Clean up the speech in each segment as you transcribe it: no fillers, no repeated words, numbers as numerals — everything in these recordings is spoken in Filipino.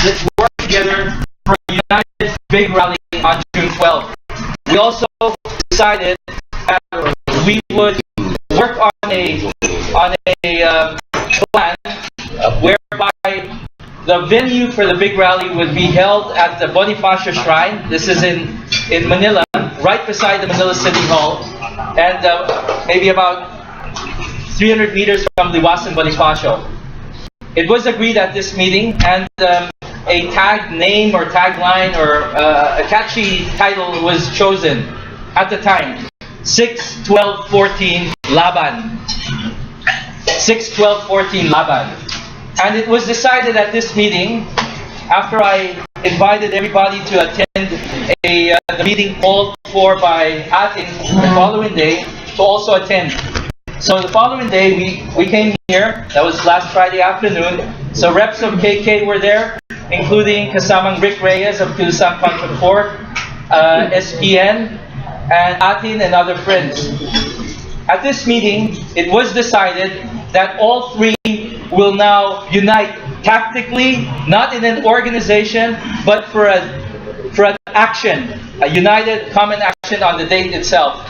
let's work together for a united big rally on June 12th. We also decided that we would work on a plan whereby the venue for the big rally would be held at the Bonifacio Shrine. This is in Manila, right beside the Manila City Hall, and maybe about 300 meters from Liwasang Bonifacio. It was agreed at this meeting, and a tag name or tagline or a catchy title was chosen at the time. 6-12-14 Laban. 6-12-14 Laban. And it was decided at this meeting, after I invited everybody to attend the meeting called for by ATIN the following day, to also attend. So the following day we came here. That was last Friday afternoon. So reps of KK were there, including kasamang Rick Reyes of Liwasang Kontra Pork, SPN, and ATIN and other friends. At this meeting, it was decided that all three will now unite tactically, not in an organization, but for an action, a united common action on the date itself.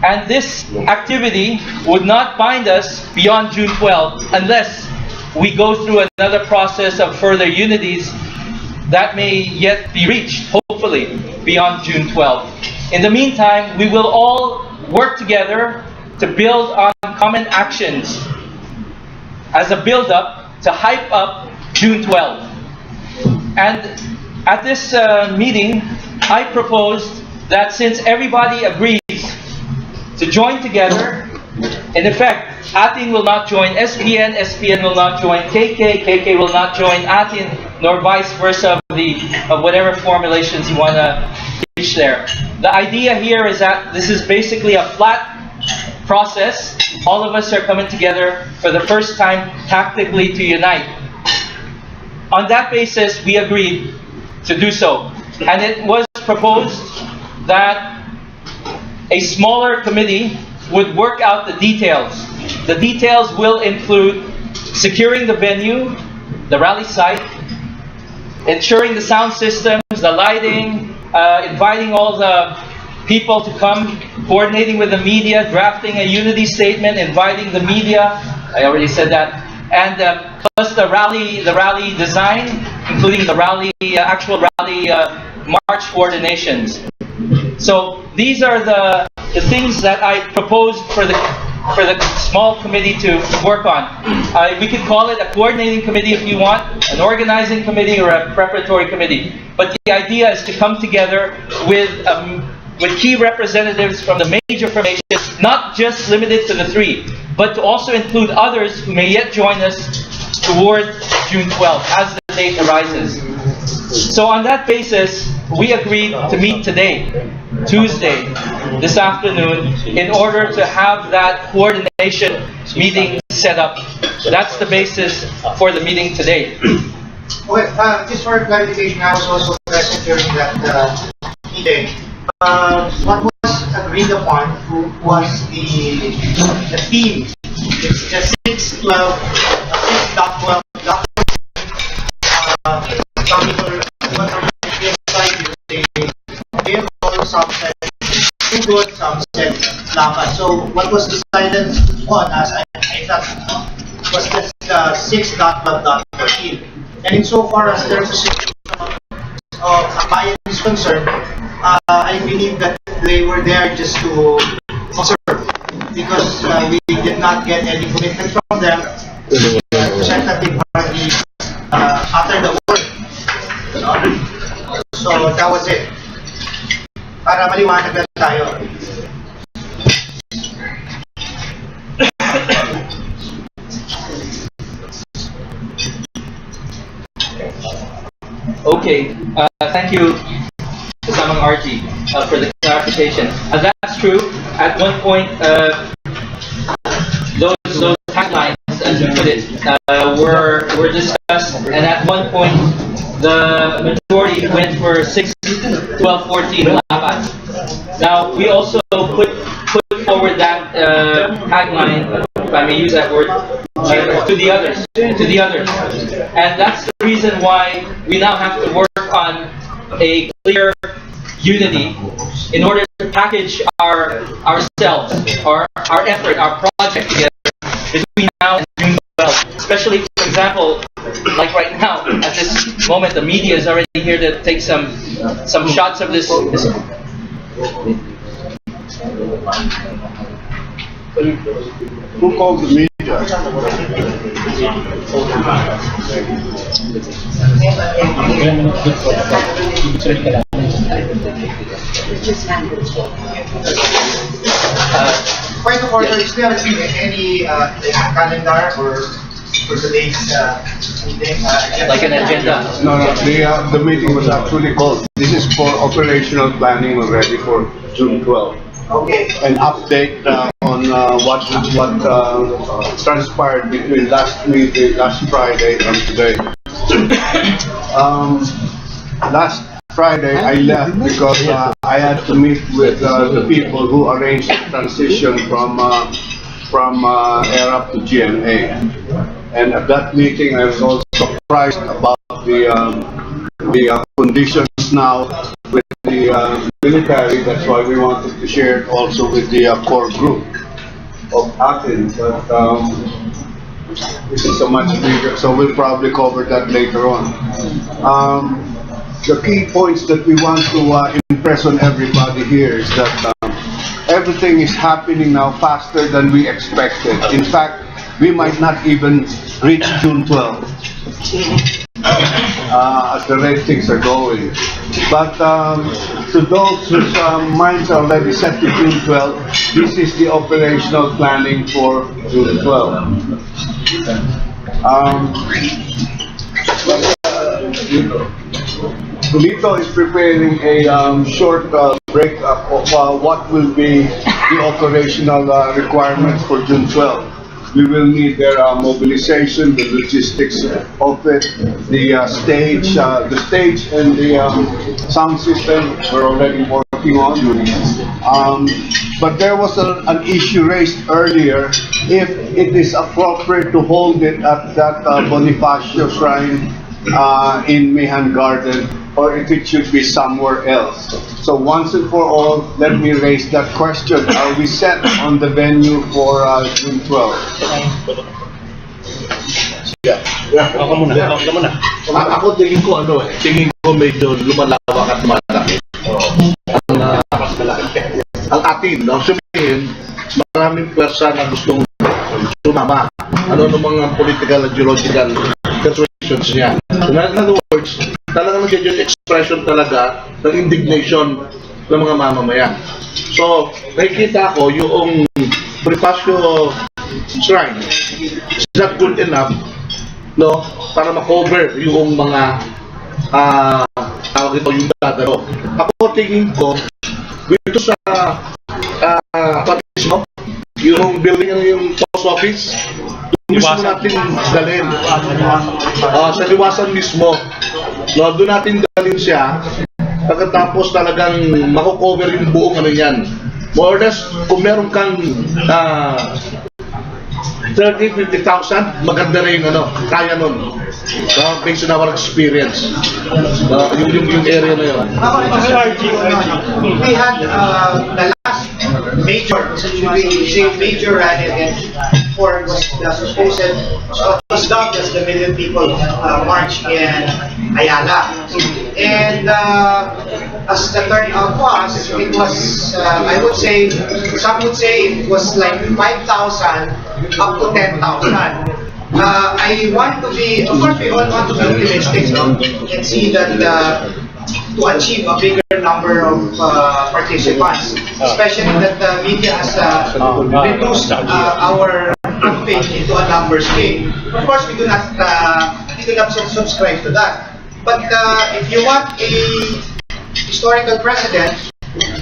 And this activity would not bind us beyond June 12th unless we go through another process of further unities that may yet be reached, hopefully, beyond June 12th. In the meantime, we will all work together to build on common actions as a build-up to hype up June 12th. And at this meeting, I proposed that since everybody agrees to join together, in effect, ATIN will not join SPN, SPN will not join KK, KK will not join ATIN, nor vice versa of whatever formulations you want to reach there. The idea here is that this is basically a flat process. All of us are coming together for the first time tactically to unite. On that basis, we agreed to do so. And it was proposed that a smaller committee would work out the details. The details will include securing the venue, the rally site, ensuring the sound systems, the lighting, inviting all the people to come, coordinating with the media, drafting a unity statement, inviting the media. I already said that. And plus the rally design, including the rally, actual rally march coordinations. So these are the things that I proposed for the small committee to work on. We could call it a coordinating committee if you want, an organizing committee, or a preparatory committee. But the idea is to come together with key representatives from the major formations, not just limited to the three, but to also include others who may yet join us toward June 12th as the date arises. So on that basis, we agreed to meet today, Tuesday, this afternoon, in order to have that coordination meeting set up. That's the basis for the meeting today. Okay, just for clarification, I was also present during that meeting. What was agreed upon was the theme. It's the 6-12, 6.12. Some people some said too good, some said Laban. So what was decided on, as I thought, was the 6.12.14. And insofar as their position of Akbayan is concerned, I believe that they were there just to observe, because we did not get any commitment from them. The representative party uttered the word. So that was it. Para maliwanag na tayo. Okay, thank you, Kasamang RG, for the clarification. That's true. At one point, those taglines, as you put it, were discussed, and at one point, the majority went for 6-12-14 Laban. Now, we also put forward that tagline, if I may use that word, to the others. And that's the reason reason why we now have to work on a clear unity in order to package ourselves, or our effort, our project together between now and June 12th. Especially, for example, like right now, at this moment, the media is already here to take some shots of this. Who called the media? Point of order, is there any calendar or today's meeting? Like an agenda. No, the meeting was actually called. This is for operational planning already for June 12th. Okay. An update on what transpired between last meeting, last Friday and today. Last Friday I left because I had to meet with the people who arranged the transition from ERAP to GMA. And at that meeting I was also surprised about the conditions now with the military. That's why we wanted to share it also with the core group of ATIN. But this is so much bigger, so we'll probably cover that later on. The key points that we want to impress on everybody here is that everything is happening now faster than we expected. In fact, we might not even reach June 12th. As the rate things are going. But to those whose minds are already set to June 12, this is the operational planning for June 12. Lito is preparing a short breakup of what will be the operational requirements for June 12. We will need their mobilization, the logistics of it, the stage and the sound system we're already working on. But there was an issue raised earlier if it is appropriate to hold it at that Bonifacio shrine in Mehan Garden, or if it should be somewhere else. So once and for all, let me raise that question. Are we set on the venue for June 12? Ako muna. Ako tingin ko medyo lumalawak at malaki. Ang atin, no? Sabihin, maraming pwersa na gustong sumama. Ano mga political, ideological persuasions niya. So, in other words, talagang nandiyan yung expression talaga ng indignation ng mga mamamayan. So, nakikita ko yung Bonifacio Shrine is not good enough, no, para ma-cover yung mga tawag ito, yung dadaro. Ako tingin ko dito sa mismo, yung building yung post office, doon mismo natin dalhin. Sa Liwasang mismo, no, doon natin dalhin siya. Pagkatapos talagang mako-cover yung buong yan. More or less, kung meron kang 30,000-50,000, maganda na yung kaya nun. So, based on our experience, yung area na yun. We had the last major rally against pork was supposed was dubbed as the Million People March in Ayala. And as the turnout was, it was, I would say, some would say it was like 5,000 up to 10,000. I want to be, of course we all want to be optimistic, no? And see that to achieve a bigger number of participants, especially that the media has reduced our campaign into a numbers game. Of course we do not subscribe to that. But if you want a historical precedent,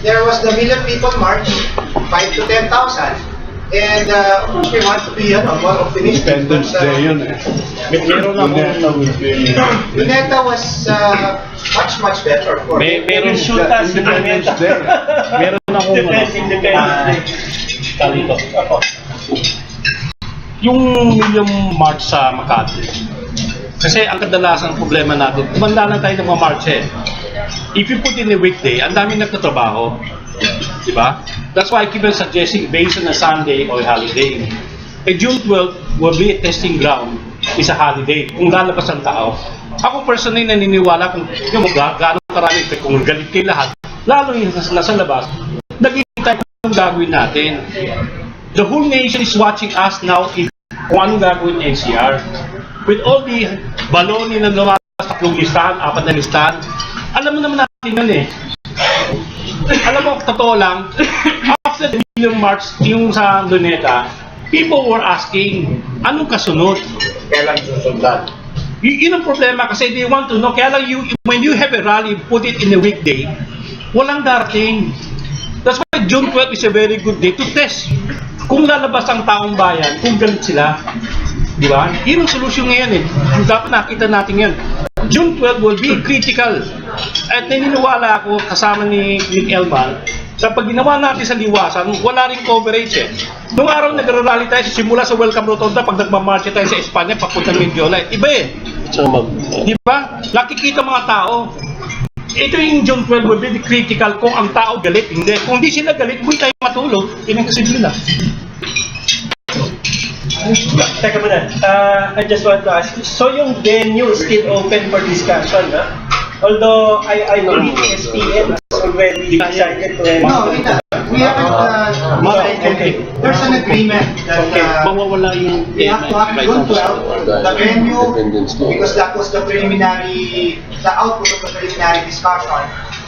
there was the Million People March, 5 to 10,000. And of course we want to be more optimistic. Independence Day yun eh. Luneta was much better. Of course. Meron shooters sa Independence Day. Meron akong yung Million March sa Makati, Kasi ang kadalasang problema natin, tumanda na tayo ng mga marche. If you put in a weekday, ang dami nagtatrabaho. Diba? That's why I keep on suggesting based on a Sunday or a holiday. June 12 will be a testing ground is a holiday kung lalabas ang tao. Ako personally naniniwala kung yung gano'ng karami kung galit kayo lahat, lalo yung nasa labas, naghihintay kung gagawin natin. The whole nation is watching us now if kung anong gagawin ng NCR. With all the baloni na lumalas sa 3 listahan, 4 na listahan, alam mo naman natin yun eh. Alam mo, totoo lang, after the Million March, yung sa Luneta, people were asking, anong kasunod? Kailan susundan? Yun ang problema kasi they want to know. Kaya lang, when you have a rally, put it in a weekday, walang darating. That's why June 12 is a very good day to test. Kung lalabas ang taong bayan, kung galit sila, di ba? Yun ang solusyon ngayon eh. Dapat nakita natin yan. June 12 will be critical. At naniniwala ako kasama ni Elman, sa pag ginawa natin sa Liwasan, wala rin coverage eh. Noong araw nagrarally tayo, simula sa Welcome Rotonda, pag nagmamarcha tayo sa Espanya, papunta Mediola, iba eh. Di ba? Nakikita mga tao. Ito yung June 12 will be critical kung ang tao galit, hindi. Kung di sila galit, hindi tayo matulog. Yun ang kasimple lang. Teka muna, I just want to ask, so yung venue is still open for discussion, ha? Although I believe SPM has already decided to No, we haven't decided. There's an agreement that Mawawala yung we have to have June 12, the venue, because that was the preliminary, the output of the preliminary discussion.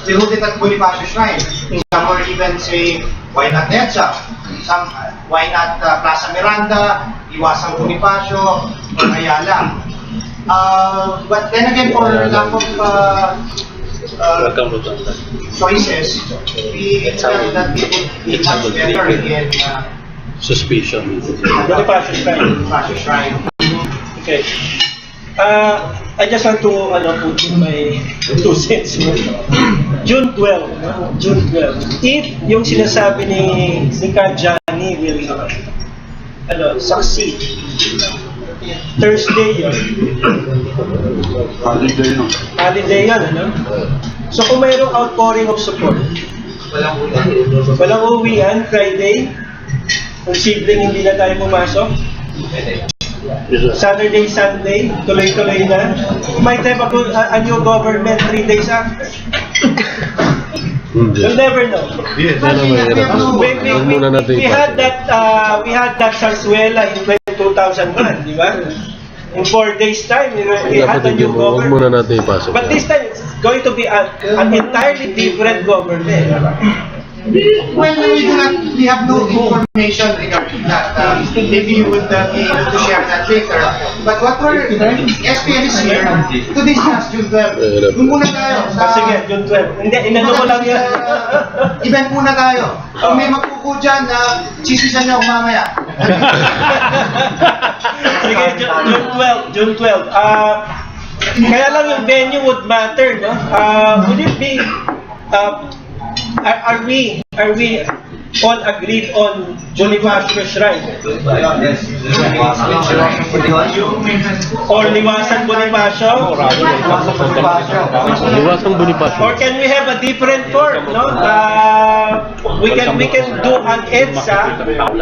We hold it at Bonifacio Shrine. Some were even saying, why not NEDSA? Some, why not Plaza Miranda, Liwasang Bonifacio, or Ayala? But then again, for lack of choices, we felt that it would be much better in suspicion. Bonifacio Shrine. Bonifacio Shrine. Okay. I just want to put in my 2 cents. June 12, no? June 12. If yung sinasabi ni Kajani will succeed, Thursday yun. Holiday yan, ano? So kung mayroong outpouring of support, walang uwian, Friday, posibleng hindi na tayo pumasok. Saturday, Sunday, tuloy-tuloy na. Might have a new government 3 days after. You'll never know. We had that Sarsuela in 2001, di ba? In 4 days time, we had a new government. But this time, it's going to be an entirely different government. Well, we have no information regarding that. Maybe you would be able to share that later. But what we're, SPN is here to discuss June 12. Doon muna tayo. Sige, June 12. Hindi, inano mo lang yan. Event muna tayo. Kung may magkuku dyan, sisisan niyo ako mamaya. Sige, June 12. Kaya lang yung venue would matter, no? Would it be, are we all agreed on Bonifacio Shrine? Or Liwasang Bonifacio? Liwasang Bonifacio. Or can we have a different form, no? We can do an EDSA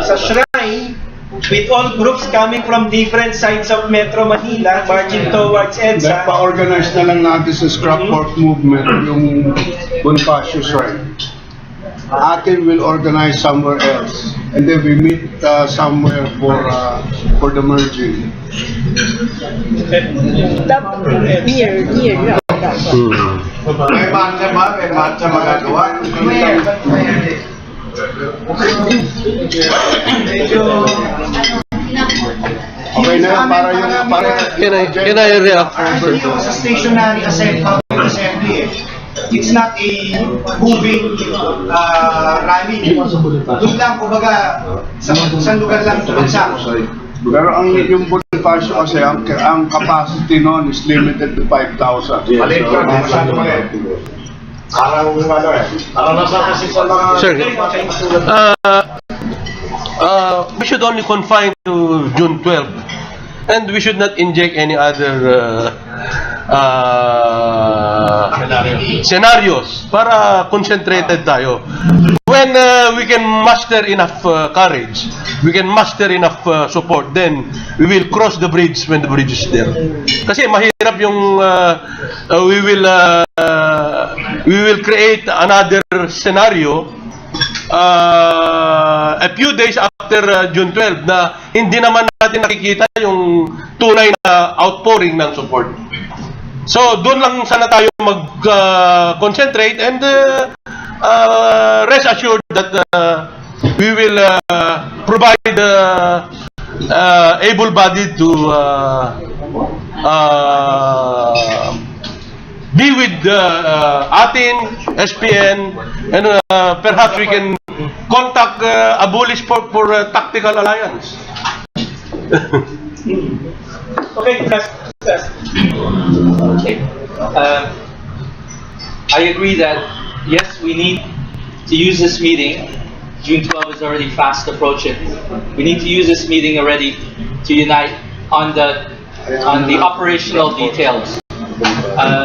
sa shrine with all groups coming from different sides of Metro Manila marching towards EDSA. Pa-organize na lang natin sa scrap pork movement yung Bonifacio Shrine. ATIN will organize somewhere else, and then we meet somewhere for the merging. May marcha ba? May marcha magagawa? Okay na yan, para Can I react? Actually, yung sa stationary assembly, it's not a moving rally. Doon lang, kumbaga, sa lugar lang ito bansa. Pero yung Bonifacio kasi, ang capacity noon is limited to 5,000. Maliit ka, masyado maliit. Parang nasa kasi sa mga... Sir, we should only confine to June 12 and we should not inject any other scenarios para concentrated tayo. When we can muster enough courage, we can muster enough support, then we will cross the bridge when the bridge is there. Kasi mahirap yung we will create another scenario a few days after June 12 na hindi naman natin nakikita yung tunay na outpouring ng support. So doon lang sana tayo mag-concentrate and rest assured that we will provide able-bodied to be with ATIN, SPN, and perhaps we can contact Abolish Pork for tactical alliance. Okay, Okay. I agree that yes, we need to use this meeting. June 12 is already fast approaching. We need to use this meeting already to unite on the operational details.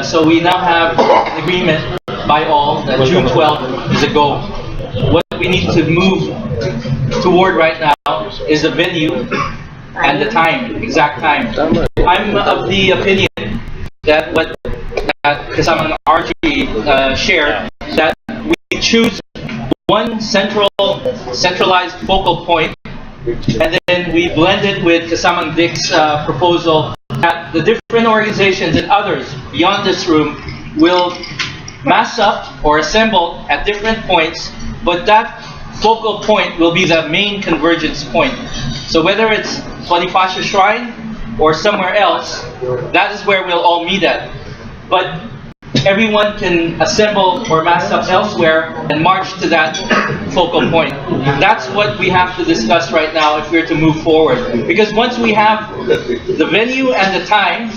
So we now have an agreement by all that June 12 is a go. What we need to move toward right now is the venue and the time, exact time. I'm of the opinion that what Kasamang RG shared, that we choose one centralized focal point, and then we blend it with Kasamang Dick's proposal that the different organizations and others beyond this room will mass up or assemble at different points, but that focal point will be the main convergence point. So whether it's Bonifacio Shrine or somewhere else, that is where we'll all meet at. But everyone can assemble or mass up elsewhere and march to that focal point. That's what we have to discuss right now if we're to move forward. Because once we have the venue and the time,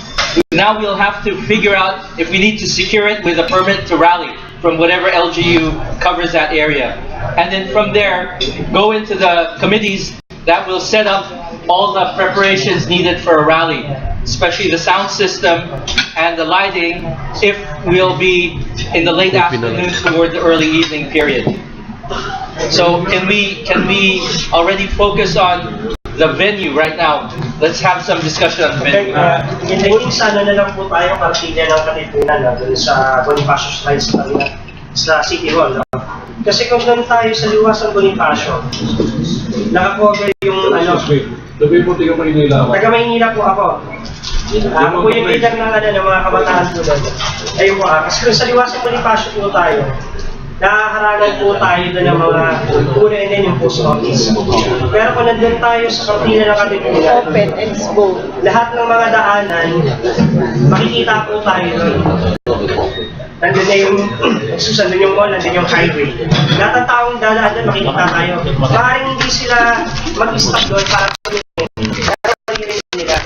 now we'll have to figure out if we need to secure it with a permit to rally from whatever LGU covers that area. And then from there, go into the committees that will set up all the preparations needed for a rally, especially the sound system and the lighting, if we'll be in the late afternoon toward the early evening period. So can we already focus on the venue right now? Let's have some discussion on the venue. Hintayin sana na lang po tayo partida ng Katipunan doon sa Bonifacio Shrine sa City Hall. Kasi kung doon tayo sa Liwasang Bonifacio, nakakover yung taga Maynila po ako. Ako po yung leader ng mga kabataan po doon. Ayun po kasi kung sa Liwasang Bonifacio po tayo, nakaharangan po tayo doon ng mga una and then yung post office. Pero kung nandun tayo sa kantina ng Katipunan, open and slow, lahat ng mga daanan, makikita po tayo doon. Nandun na yung susundin yung mall, nandun yung highway. Lahat ng taong dadaan doon, makikita tayo. Maaaring hindi sila mag-stop doon para pero maririnig nila.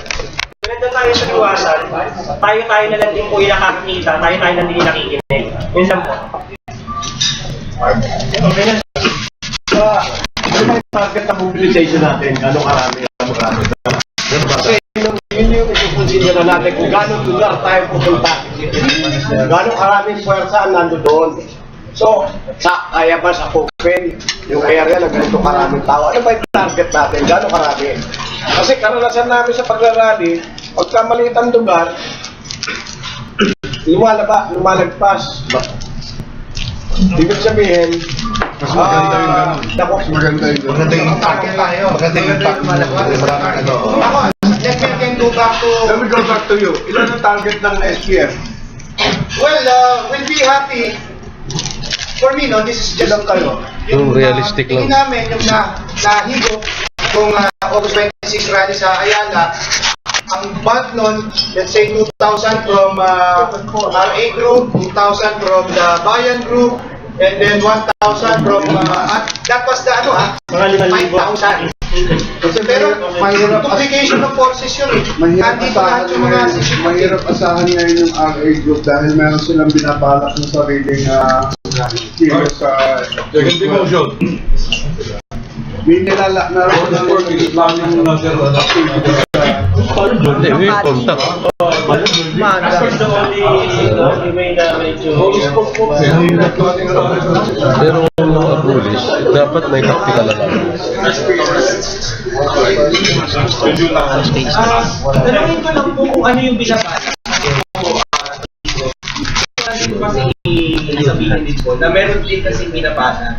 Kung nandun tayo sa Liwasan, tayo na lang din po yung nakakita, tayo na din yung nakikinig. Yun lang po. Okay na. Ano yung target na mobilization natin? Gano'ng karami? Kasi yun yung isuconsider na natin kung gano'ng lugar tayo pupunta. Gano'ng karaming puwersa ang nando doon. So, kaya ba sa open, yung area na ganito karaming tao, ano ba yung target natin? Gano'ng karami? Kasi karanasan namin sa pagrarally, pagka maliit ang lugar, lumalagpas. Ibig sabihin, mas maganda yung gano'n. Mas maganda yung gano'n. Maganda yung impact tayo. Maganda yung impact. Ako, Let me go back to you. Ilan ang target ng SPF? well, we'll be happy. For me, no, this is just Yung realistic lang. tingin namin yung nahigop kung August 26 rally sa Ayala. Ang bulk nun, let's say 2,000 from RA group, 2,000 from the Bayan group, and then 1,000 from, that was the 5,000. Pero, duplication of forces yun eh. Mahirap asahan ngayon yung RA group dahil meron silang binabalak ng sariling kilos sa... demotion. May nilala na rin ng work is planning another activity. Hindi, we contact. That's the only way na medyo... Pero kung mga bullies, dapat may tactical alam. Tanungin ko lang po kung ano yung binabasa. Kasi sabihin din po na meron din kasi binabasa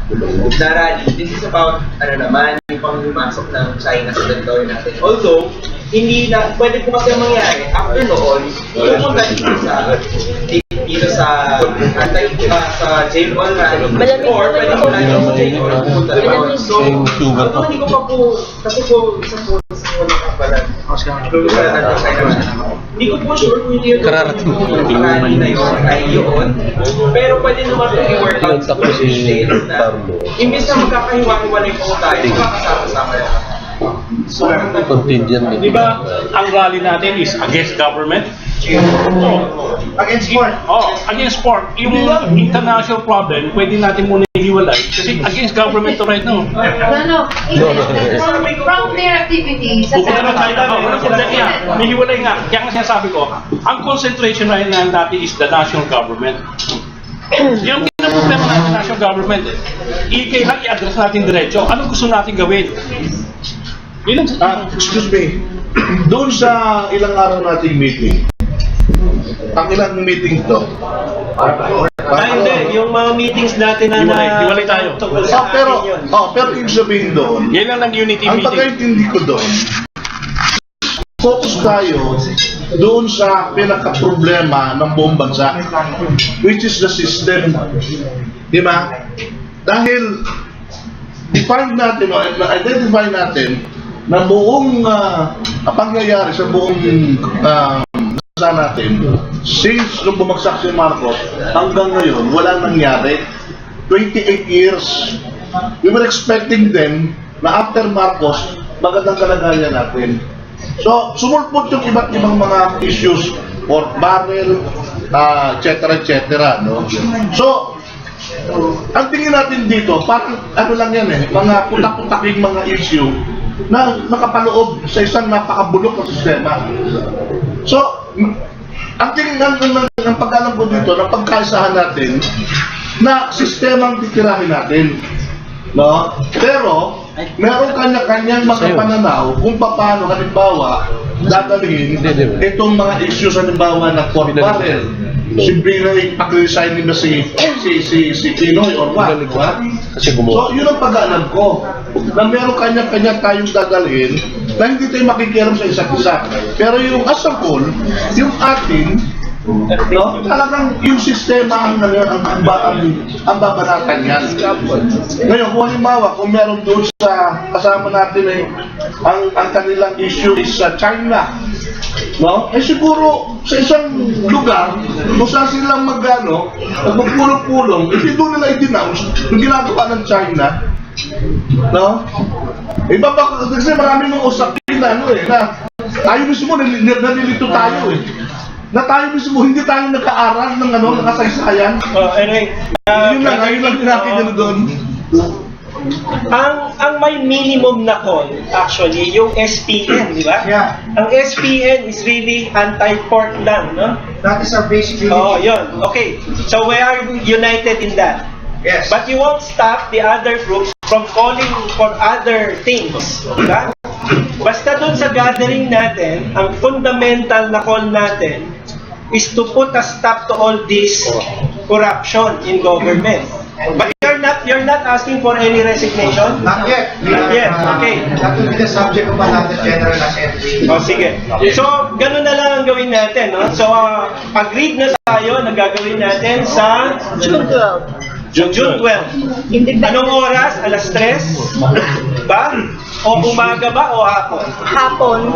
na rally. This is about, ano naman, yung pang-umasok ng China sa territory natin. Also, hindi na, pwede po kasi mangyari, after noon, pumunta dito sa jail wall rally, or pwede po na yung jail wall pumunta doon. So, hindi ko pa po, kasi po, isang po sa wala ka pala. Hindi ko po sure kung hindi yung rally na yun ay yun. Pero pwede naman po i-work out sa details na imbis na magkakahiwa-hiwalay po tayo, makakasama-sama lang. So, contingent. Di ba, ang rally natin is against government? Against pork. Oh, against pork. Yung international problem, pwede natin muna hiwalay. Kasi against government to right now. No. From their activities. Pupunta tayo na may hiwalay nga. Kaya nga sinasabi ko, ang concentration right now natin is the national government. Yung problema natin national government, kailangan i-address natin diretso. Anong gusto natin gawin? Excuse me, doon sa ilang araw nating meeting, ang ilang meeting to? Hindi, yung mga meetings natin na Hiwalay tayo. Pero ibig sabihin doon, Yan lang ang unity ang meeting. pagkaintindi ko doon, focus tayo doon sa pinaka-problema ng buong bansa, which is the system. Di ba? Dahil define natin o identify natin na buong pangyayari sa buong bansa natin, since nung bumagsak si Marcos, hanggang ngayon, wala nangyari. 28 years. We were expecting then na after Marcos, magandang kalagayan natin. So, sumulpot yung iba't ibang mga issues, pork barrel, etc. No? So, ang tingin natin dito, parang ano lang yan mga putak-putaking mga issue na nakapaloob sa isang napakabulok na sistema. So, ang tingin ng pag-alam ko dito, na pagkaisahan natin na sistemang titirahin natin. No? Pero, meron kanya-kanyang mga pananaw kung paano, halimbawa, dadalhin itong mga issues, halimbawa, ng pork barrel. Siyempre na i-resign nila si Pinoy or what, diba? So, yun ang pag-aalam ko, na meron kanya-kanya tayong dadalhin na hindi tayo makikialam sa isa't isa. Pero yung as a whole, yung atin, no, talagang yung sistema ang babanatan yan. Ngayon, kung halimbawa, kung meron doon sa kasama natin ang kanilang issue is China, no? Eh siguro sa isang lugar kung saan silang magpulong-pulong, hindi doon nila i-denounce yung ginagawa ng China, no? Iba pa kasi marami mga usapin na na tayo mismo nalilito tayo na tayo mismo hindi tayo nag-aaral ng ng kasaysayan. Anyway, yun lang natin doon. Ang may minimum na call, actually, yung SPN, di ba? Yeah. Ang SPN is really anti-pork lang, no? That is our basic belief. Oh, yun. Okay. So we are united in that. Yes. But you won't stop the other groups from calling for other things. Diba? Basta dun sa gathering natin, ang fundamental na call natin is to put a stop to all this corruption in government. But you're not asking for any resignation? Not yet. Not yet. Okay. That will be the subject of another general assembly. Oh, sige. So, ganun na lang ang gawin natin, no? So, agreed na tayo na gagawin natin sa June 12. Anong oras? Alas 3? Ba? O umaga ba o hapon? Hapon.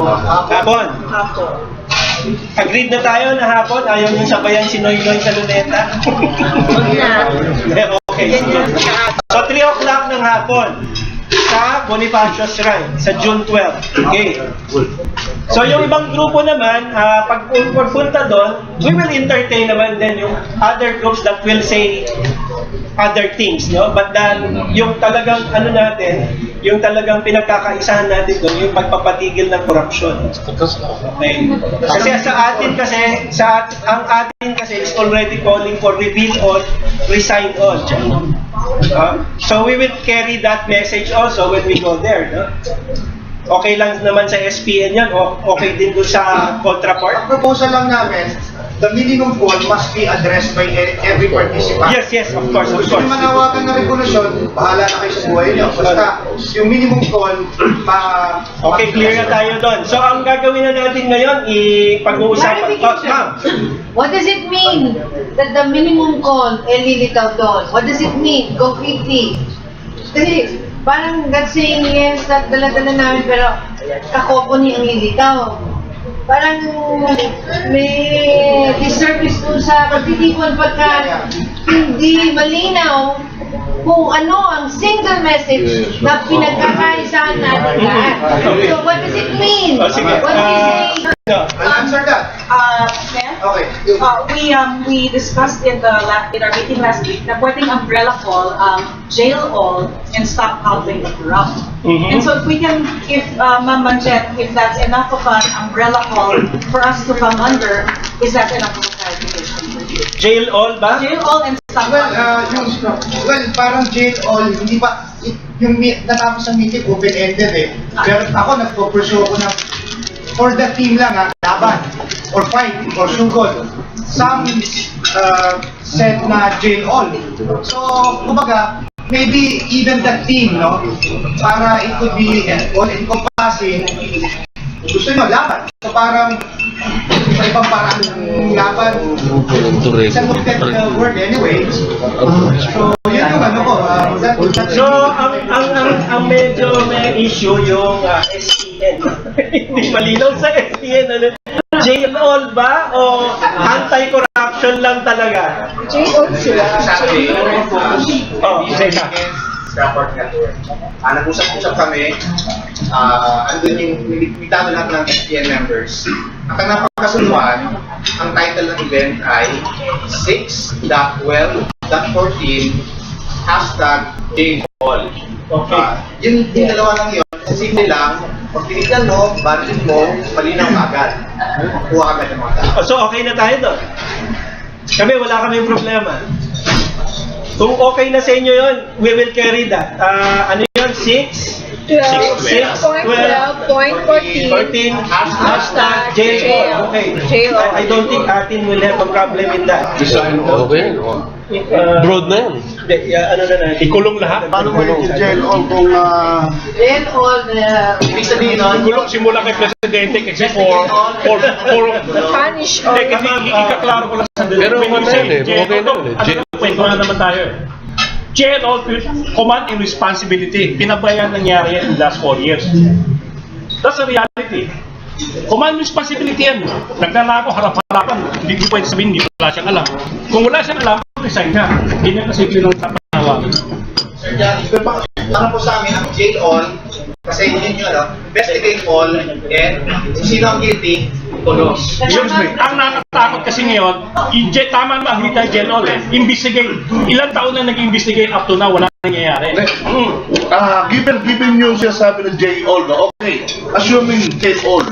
Agreed na tayo na hapon. Ayaw nyo sabayan si Noy-Noy sa luneta. Okay. So 3 o'clock ng hapon sa Bonifacio Shrine sa June 12. Okay. So yung ibang grupo naman, pag punta doon, we will entertain naman din yung other groups that will say other things, no? But then yung talagang natin, yung talagang pinagkakaisahan natin doon, yung pagpapatigil ng korupsyon. Okay. Kasi ang atin kasi is already calling for reveal all, resign all. So we will carry that message also when we go there. No? Okay lang naman sa SPN yan, okay din doon sa Kontra Pork. Ang proposal lang namin, the minimum call must be addressed by every participant. Yes, of course. Kung manawagan ng revolusyon, bahala na kayo sa buhay niyo. Basta yung minimum call, okay, clear na tayo doon. So ang gagawin na natin ngayon, pag-uusapan. Ma'am. What does it mean that the minimum call lilitaw doon? What does it mean concretely? Kasi parang that's saying yes, that dala-dala namin, pero kakoponi ang lilitaw. Parang may disservice po sa pagtitipon pagka hindi malinaw kung ano ang single message na pinagkakaisahan natin lahat. So what does it mean? What is it? I'll answer that. Ma'am? Okay. We discussed in our meeting last week na pwedeng umbrella call, jail all, and stop housing the corrupt. And so if Ma'am Manchet, if that's enough of an umbrella call for us to come under, is that enough of a clarification for you? Jail all ba? Jail all and stop housing. Parang jail all, hindi pa, yung natapos ng meeting, open-ended eh. Pero ako, nagpo-pursue ako ng, for the team lang laban, or fight, or sugod. Some said na jail all. So, kumbaga, maybe even the team, no? Para it could be all-encompassing. Gusto nyo, laban. So, parang, ibang parang laban. It's a looked at the word anyway. So, yun yung ano ko. So, ang medyo may issue yung SPN. Hindi malinaw sa SPN. Ano? Jail all ba? O anti-corruption lang talaga? Jail all sila. Support network. Nag-usap-usap kami, andun yung limitado lahat ng SPN members. Ang napakasunduan, ang title ng event ay 6.12.14 #JailAll. Okay. Yung dalawa lang yun, simple lang, pag tinignan mo, barilin mo, malinaw agad. Kuha agad ng mga tao. So, okay na tayo doon. Kami, wala kaming problema. Kung okay na sa inyo yun, we will carry that. Ano yun? 6.12.14 #JailAll. Okay. I don't think ATIN will have a problem in that. Okay. Broad na yan. Ano na natin? Ikulong lahat. Paano mo yung jail all kung Jail all, Ibig sabihin nun, Ikulong simula kay Presidente kasi for punish Hindi, kasi ikaklaro ko lang sa Pero ano yan eh, okay na yun eh. Kwento na naman tayo. Jail all command and responsibility. Pinabayaan nangyari yan in the last 4 years. That's the reality. Command responsibility yan. Naglalako, harap-harapan. Hindi ko pwede sabihin, hindi wala siyang alam. Kung wala siyang alam, resign ka. Ganyan kasi yung tatawa. Sir Johnny, para po sa amin, ang jail all, kasi yun yun, investigate all, and sino ang guilty, tulos. Ang nakakatakot kasi ngayon, tama naman ang jail all eh. Investigate. Ilang taon na nag-investigate up to now, wala nangyayari. Given yung sinasabi ng J-All, okay, assuming J-All,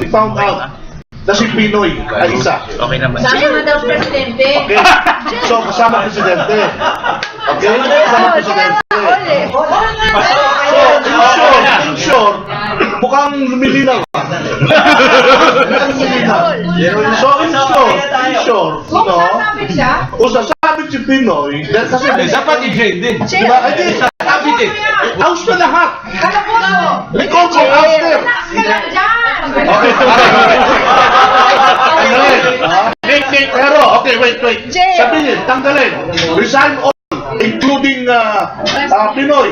we found out na si Pinoy ay isa. Okay naman. Sama na daw presidente. Okay, so kasama ang presidente. Okay, kasama ang presidente. So, in short, mukhang lumilinaw. So, in short, Kung sasabit siya, kung sasabit si Pinoy, kasi Dapat i-jail din. diba, hindi, Kapit eh. house na lahat. kalaboso. May control house there. Relax ka lang dyan. Okay. Pero, okay, wait. Sabihin, tanggalin. Resign all, including Pinoy.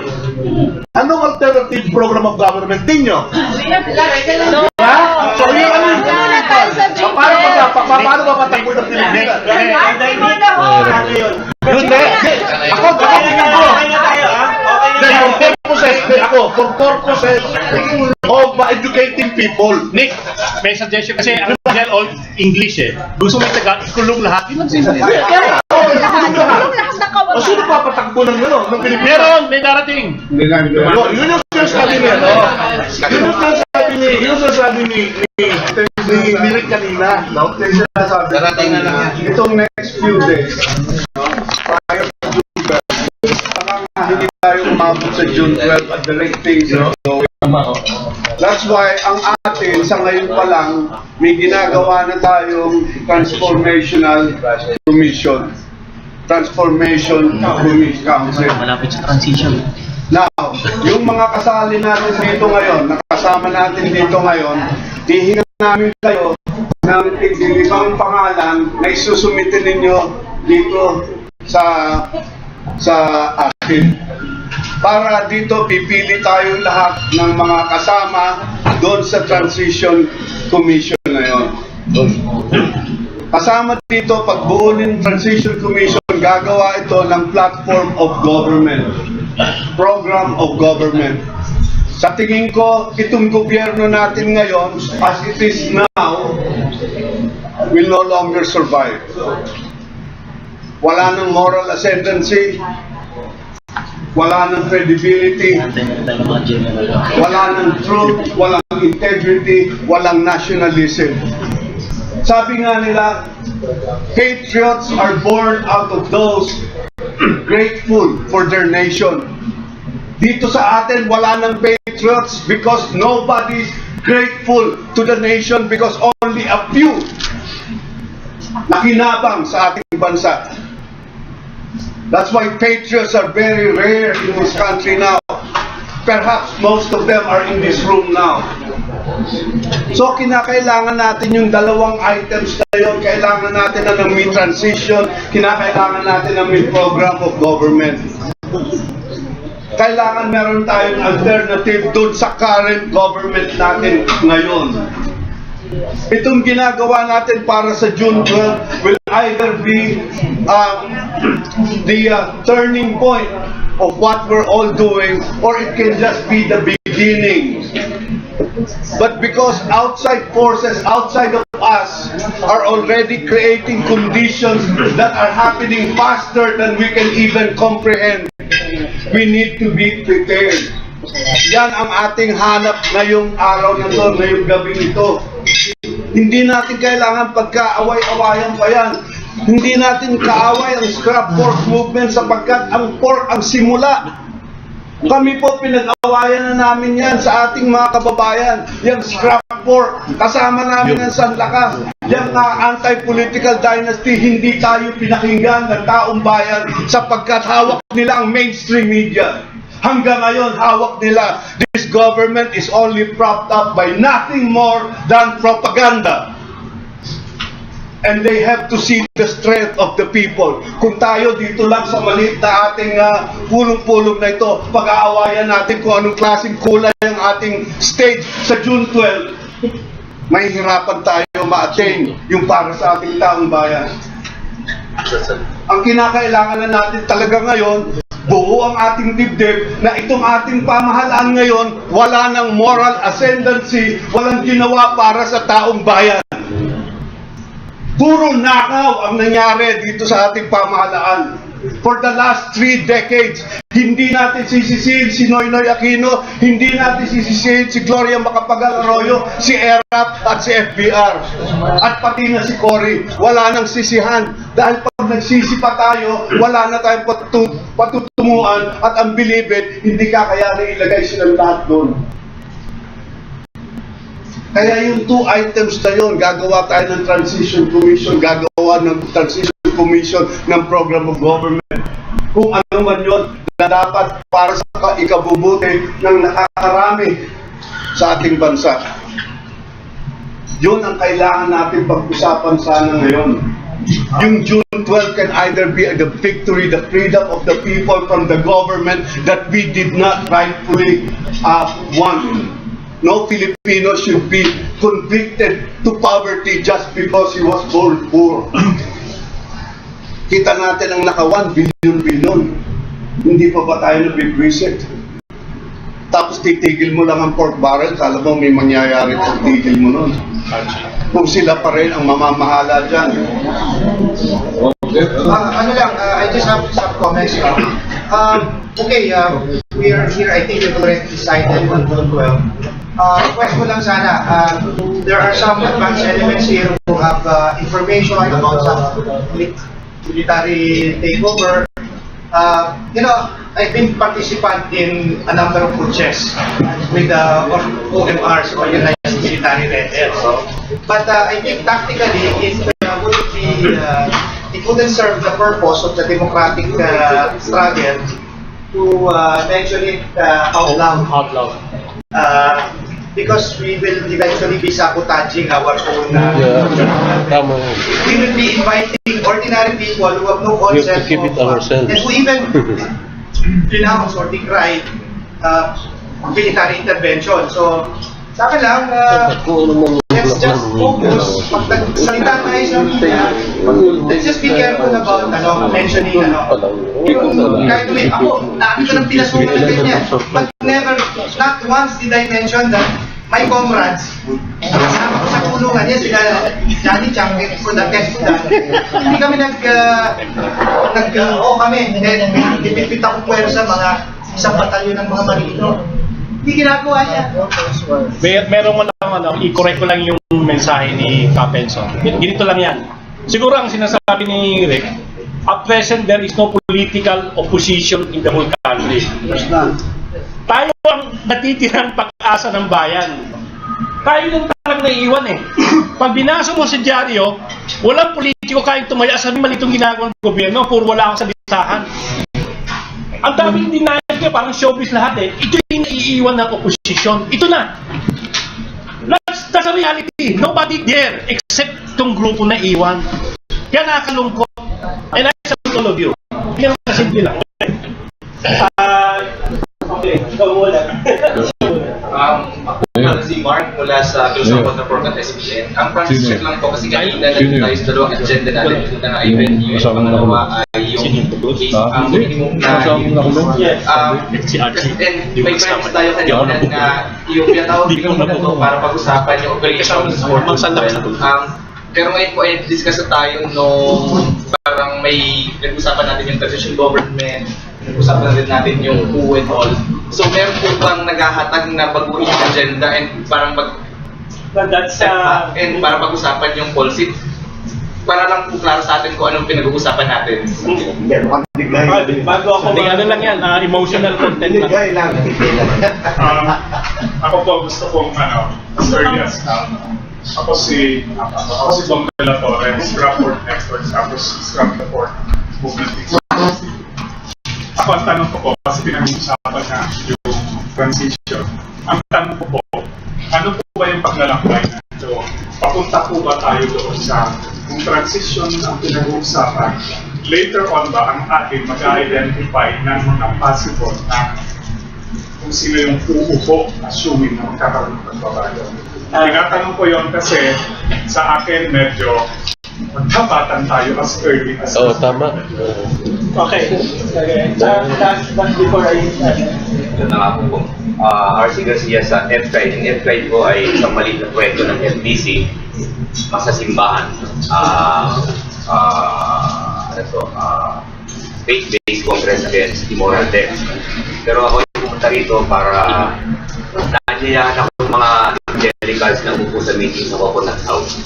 Anong alternative program of government ninyo? Ha? So, yung ano yung paano ba matakbo ng Pilipinas? Hindi. Ako, tingnan ko. For purposes of educating people. Nick, may suggestion kasi ang jail all English eh. Gusto mo itagal, ikulong lahat. Yun ang sinasabi. Kulong lahat ng kawalan. Sino papatakbo ng gano'n? Ng Pilipinas? Meron, may darating. Yun yung sinasabi niya, no? Yun yung sinasabi ni Rick kanina. Darating na lang yan. Itong next few days, prior to June 12, hindi tayo umabot sa June 12 at the rate things are going. That's why ang atin sa ngayon pa lang may ginagawa na tayong transformational commission. Transformation Council. Malapit sa transition. Now, yung mga kasali natin dito ngayon, nakasama natin dito ngayon, hihingan namin kayo ng limang pangalan na isusumitin ninyo dito sa atin. Para dito pipili tayong lahat ng mga kasama doon sa Transition Commission na yun. Kasama dito, pagbuo ng Transition Commission, gagawa ito ng platform of government, program of government. Sa tingin ko, itong gobyerno natin ngayon, as it is now, will no longer survive. Wala ng moral ascendancy, wala ng credibility, wala ng truth, walang integrity, walang nationalism. Sabi nga nila, patriots are born out of those grateful for their nation. Dito sa atin, wala ng patriots because nobody's grateful to the nation because only a few nakinabang sa ating bansa. That's why patriots are very rare in this country now. Perhaps most of them are in this room now. So kinakailangan natin yung dalawang items na yun. Kailangan natin na ng may transition, kinakailangan natin ng may program of government. Kailangan meron tayong alternative doon sa current government natin ngayon. Itong ginagawa natin para sa June 12 will either be the turning point of what we're all doing, or it can just be the beginning. But because outside forces, outside of us, are already creating conditions that are happening faster than we can even comprehend, we need to be prepared. Yan ang ating hanap ngayong araw na to, ngayong gabi nito. Hindi natin kailangan pagkaaway-awayan pa yan. Hindi natin kaaway ang scrap pork movement sapagkat ang pork ang simula. Kami po pinag-awayan na namin yan sa ating mga kababayan. Yung scrap pork, kasama namin ang Sanlakas. Yung anti-political dynasty, hindi tayo pinakinggan ng taong bayan sapagkat hawak nila ang mainstream media. Hanggang ngayon, hawak nila. This government is only propped up by nothing more than propaganda. And they have to see the strength of the people. Kung tayo dito lang sa maliit na ating pulong-pulong na ito, pag-aawayan natin kung anong klaseng kulay ang ating stage sa June 12, mahihirapan tayo ma-attain yung para sa ating taong bayan. Ang kinakailangan na natin talaga ngayon, buo ang ating dibdib na itong ating pamahalaan ngayon, wala ng moral ascendancy, walang ginawa para sa taong bayan. Puro nakaw ang nangyari dito sa ating pamahalaan. For the last 3 decades, hindi natin sisisihin si Noynoy Aquino, hindi natin sisisihin si Gloria Macapagal Arroyo, si ERAP at si FBR. At pati na si Cory, wala nang sisihan. Dahil pag nagsisi pa tayo, wala na tayong patutunguhan at ang bilibid, hindi kakayanin ilagay silang lahat doon. Kaya yung 2 items na yun, gagawa tayo ng Transition Commission, gagawa ng Transition Commission ng Program of Government. Kung ano man yun na dapat para sa ikabubuti ng nakakarami sa ating bansa. Yun ang kailangan natin pag-usapan sana ngayon. Yung June 12 can either be the victory, the freedom of the people from the government that we did not rightfully want. No Filipino should be convicted to poverty just because he was born poor. Kita natin ang naka 1 billion. Hindi pa ba tayo nabibwisit? Tapos titigil mo lang ang pork barrel, kala mo may mangyayari pag tigil mo nun. Kung sila pa rin ang mamamahala dyan. Ano lang, I I just have some comments. Okay, we are here, I think we've already decided on June 12. Request ko lang sana, there are some advanced elements here who have information about some military takeover. You know, I've been participant in a number of purchases with OMRs, Organized Military Rebels. But I think tactically, it wouldn't serve the purpose of the democratic struggle to mention it out loud. Because we will eventually be sabotaging our own. We will be inviting ordinary people who have no concept of, and who even denounce or decry military intervention. So, sa akin lang, let's just focus. Pag nagsalita tayo sa media, let's just be careful about mentioning kahit ako, dami ko ng pinasukan na ganyan. But never, not once did I mention that my comrades, kasama ko sa kulungan, yan sila, Johnny Chang, hindi kami kami, ipipit ako puwersa mga isang batalyon ng mga marino. Hindi ginagawa niya. Meron mo lang, i-correct ko lang yung mensahe ni Kapenson. Ganito lang yan. Siguro ang sinasabi ni Rick, at present there is no political opposition in the whole country. Tayo ang natitirang pag-asa ng bayan. Tayo lang talagang naiiwan eh. Pag binasa mo sa dyaryo, walang politiko kayang tumaya, sabi mali itong ginagawa ng gobyerno, puro wala akong sa listahan. Ang daming denial niya, parang showbiz lahat eh. Ito yung naiiwan ng opposition. Ito na. That's a reality. Nobody there except itong grupo na iwan. Kaya nakakalungkot. And I salute all of you. Yan ang kasimple lang. Okay, ikaw muna. Ako si Mark mula sa Kontra Pork at SPN. Ang transition lang po kasi kanina tayo sa dalawang agenda natin ng event news. Pangalawa ay yung minimum na and may friends tayo kanina na yung pinatawag ko para pag-usapan yung operations for pero ngayon po ay discuss tayo nung parang may nag-usapan natin yung transition government, nag-usapan rin natin yung who and all. So meron po bang naghahatag na baguhin yung agenda and parang and para pag-usapan yung policy? Para lang po klaro sa atin kung anong pinag-uusapan natin. Bago ako ano lang yan, emotional content lang. Ako po gusto kong serious. Ako si Dom de la Torre, Scrap Pork Network, tapos Scrap the Pork Movement. Ako ang tanong ko po, kasi pinag-uusapan na yung transition. Ang tanong ko po, ano po ba yung paglalakbay na ito? Papunta po ba tayo doon sa kung transition ang pinag-uusapan? Later on ba ang atin mag-identify ng mga possible na kung sino yung uupo, assuming na magkakaroon ng pagbabago? Tinatanong ko yon kasi sa akin medyo magtapatan tayo as early as tama. Okay. Last but before I Ito na nga po. RC Garcia sa F-Guide. Yung F-Guide po ay isang maliit na kwento ng FBC sa simbahan. Faith-based Congress against immoral death. Pero ako yung pumunta rito para naanyayahan ako ng mga evangelicals na upo sa meeting sa Coconut House.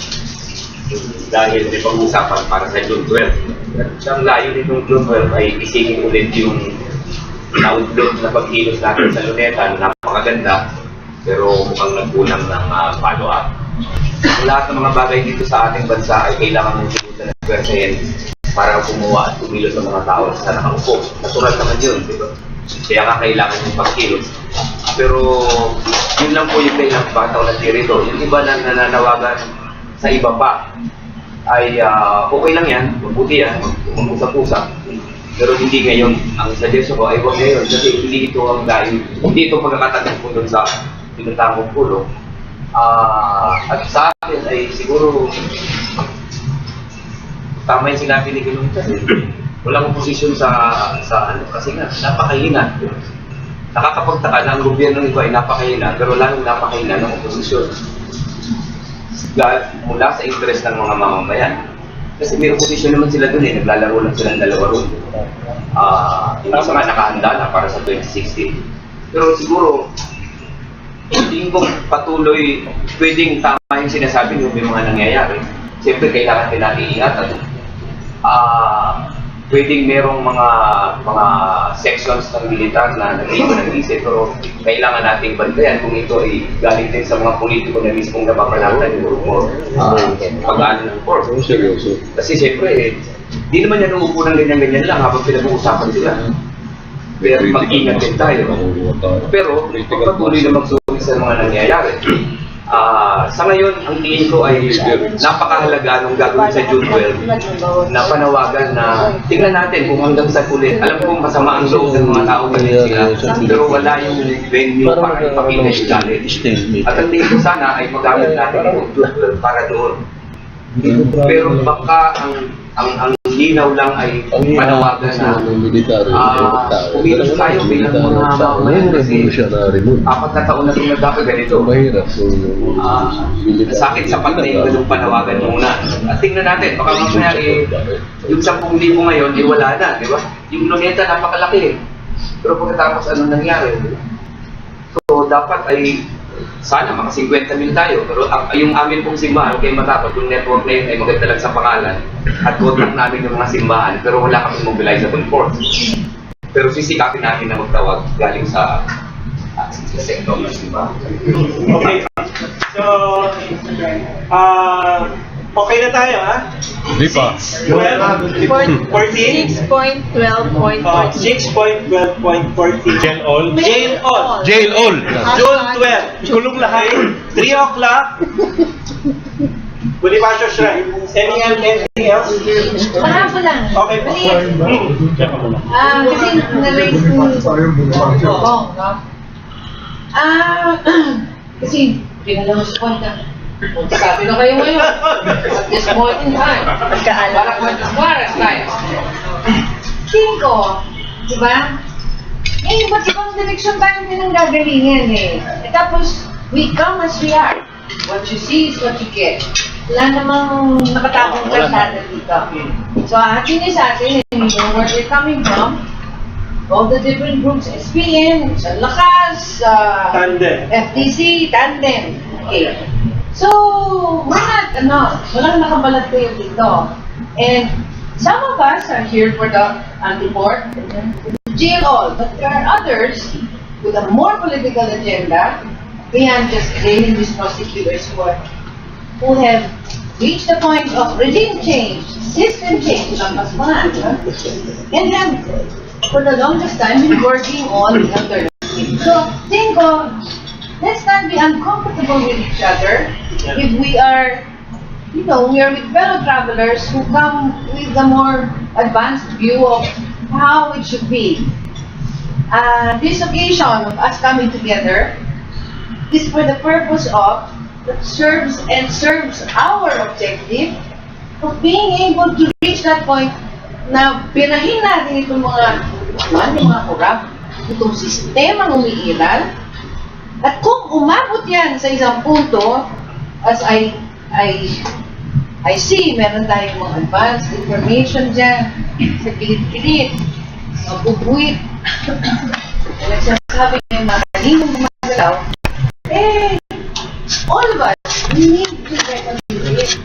Dahil may pag-usapan para sa June 12. At ang layo nitong June 12 ay isingin ulit yung outlook na pagkilos natin sa Luneta na napakaganda pero mukhang nagkulang ng follow-up. Lahat ng mga bagay dito sa ating bansa ay kailangan mong sinutan ng pwersahin para gumawa at kumilos ng mga tao sa nakaupo. Natural naman yun, di ba? Kaya nga kailangan yung pagkilos. Pero yun lang po yung kailangan bataw na tirito. Yung iba na nananawagan sa iba pa ay okay lang yan, mabuti yan, mag-usap-usap. Pero hindi ngayon. Ang suggestion ko ay huwag ngayon kasi hindi ito ang dahil, hindi ito pagkakatagal po doon sa pinuntahan kong pulong. At sa akin ay siguro tama yung sinabi ni Ginoong kasi walang oposisyon sa ano kasi nga napakahina. Nakakapagtaka na ang gobyerno nito ay napakahina pero lalong napakahina ng oposisyon. Mula sa interest ng mga mamamayan. Kasi may opposition naman sila doon naglalaro lang silang dalawa roon. Yung isa nga nakahanda na para sa 2016. Pero siguro, hindi ko patuloy, pwedeng tama yung sinasabi nyo may mga nangyayari. Siyempre, kailangan din natin iingat at pwedeng merong mga sections ng militar na nag-iwan ng isip, pero kailangan nating bantayan kung ito ay galing din sa mga politiko na mismong napapanatan yung grupo pag-ano ng pork. Kasi siyempre, di naman yan uupo ng ganyan-ganyan lang habang pinag-uusapan sila. Pero mag-ingat din tayo. Pero, patuloy na magsulit sa mga nangyayari. Sa ngayon, ang tingin ko ay napakahalaga nung gagawin sa June 12 na panawagan na tingnan natin kung hanggang sa ulit. Alam ko masama ang loob ng mga tao ganyan sila, pero wala yung venue para ipakita yung galit. At ang tingin ko sana ay magamit natin yung June 12 para doon. Pero baka ang linaw lang ay panawagan na umilos tayo bilang mga mamamayan kasi 4 na taon na itong nagkakaganito. Sakit sa na yung ganung panawagan muna. At tingnan natin, baka mamaya yung 10,000 ngayon, wala na, di ba? Yung luneta napakalaki. Pero pagkatapos anong nangyari? So dapat ay sana mga 50,000 tayo, pero yung amin pong simbahan, kay matapos yung network na yun ay maganda lang sa pangalan at contact namin yung mga simbahan, pero wala kami mobilizable force. Pero sisikapin natin na magtawag galing sa sektor ng simbahan. Okay. So, okay na tayo, ha? Hindi pa. 14? 6.12.14. 6.12.14. Jail all. Jail all. Jail all. June 12. Kulong lahat. 3 o'clock. Bonifacio Shrine. Anything else? Marami lang. Okay po. Kasi na-raise no? Kasi pinalaman sa point na sabi na kayo ngayon at this point in time para kwantas tayo. Tingin ko, di ba? Iba't ibang direksyon tayo din ang gagalingan tapos, we come as we are. What you see is what you get. Wala namang nakatakong kalsada dito. So, atin is atin, and we know where we're coming from. All the different groups, SPN, Sanlakas, Tandem. FTC, Tandem. Okay. So, walang nakabalat kayo dito. And some of us are here for the anti-pork, jail all. But there are others with a more political agenda beyond just blaming these prosecutors who have reached the point of regime change, system change, and have for the longest time been working on the alternative. So, think of, let's not be uncomfortable with each other if we are, we are with fellow travelers who come with a more advanced view of how it should be. This occasion of us coming together is for the purpose of, that serves our objective of being able to reach that point na pinahin natin itong mga korap, itong sistemang umiiral. At kung umabot yan sa isang punto, as I see, meron tayong mga advanced information dyan, sa pilit-pilit, mabubuit, nagsasabi niya yung makalimang gumagalaw, all of us, we need to recognize it.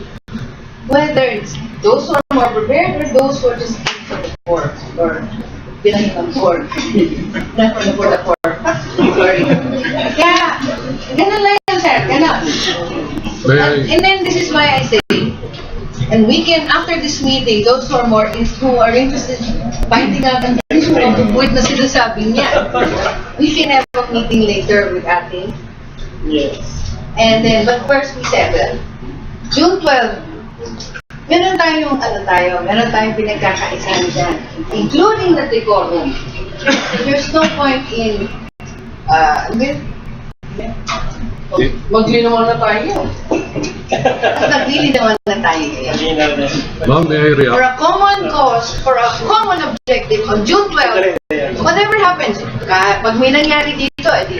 Whether it's those who are more prepared or those who are just for the pork, or pinahin ng pork, not for the pork. Sorry. Kaya, ganun lang yan, sir. Ganun. And then this is why I say, and we can, after this meeting, those who are interested in finding out ang bubuit na sinasabi niya, we can have a meeting later with ATIN. Yes. And then, but first we settle. June 12, meron tayong pinagkakaisahan dyan, including the decorum. There's no point in, maglinawan na tayo. Naglilinawan na tayo. Ma'am, may I react? For a common cause, for a common objective on June 12, whatever happens, pag may nangyari dito,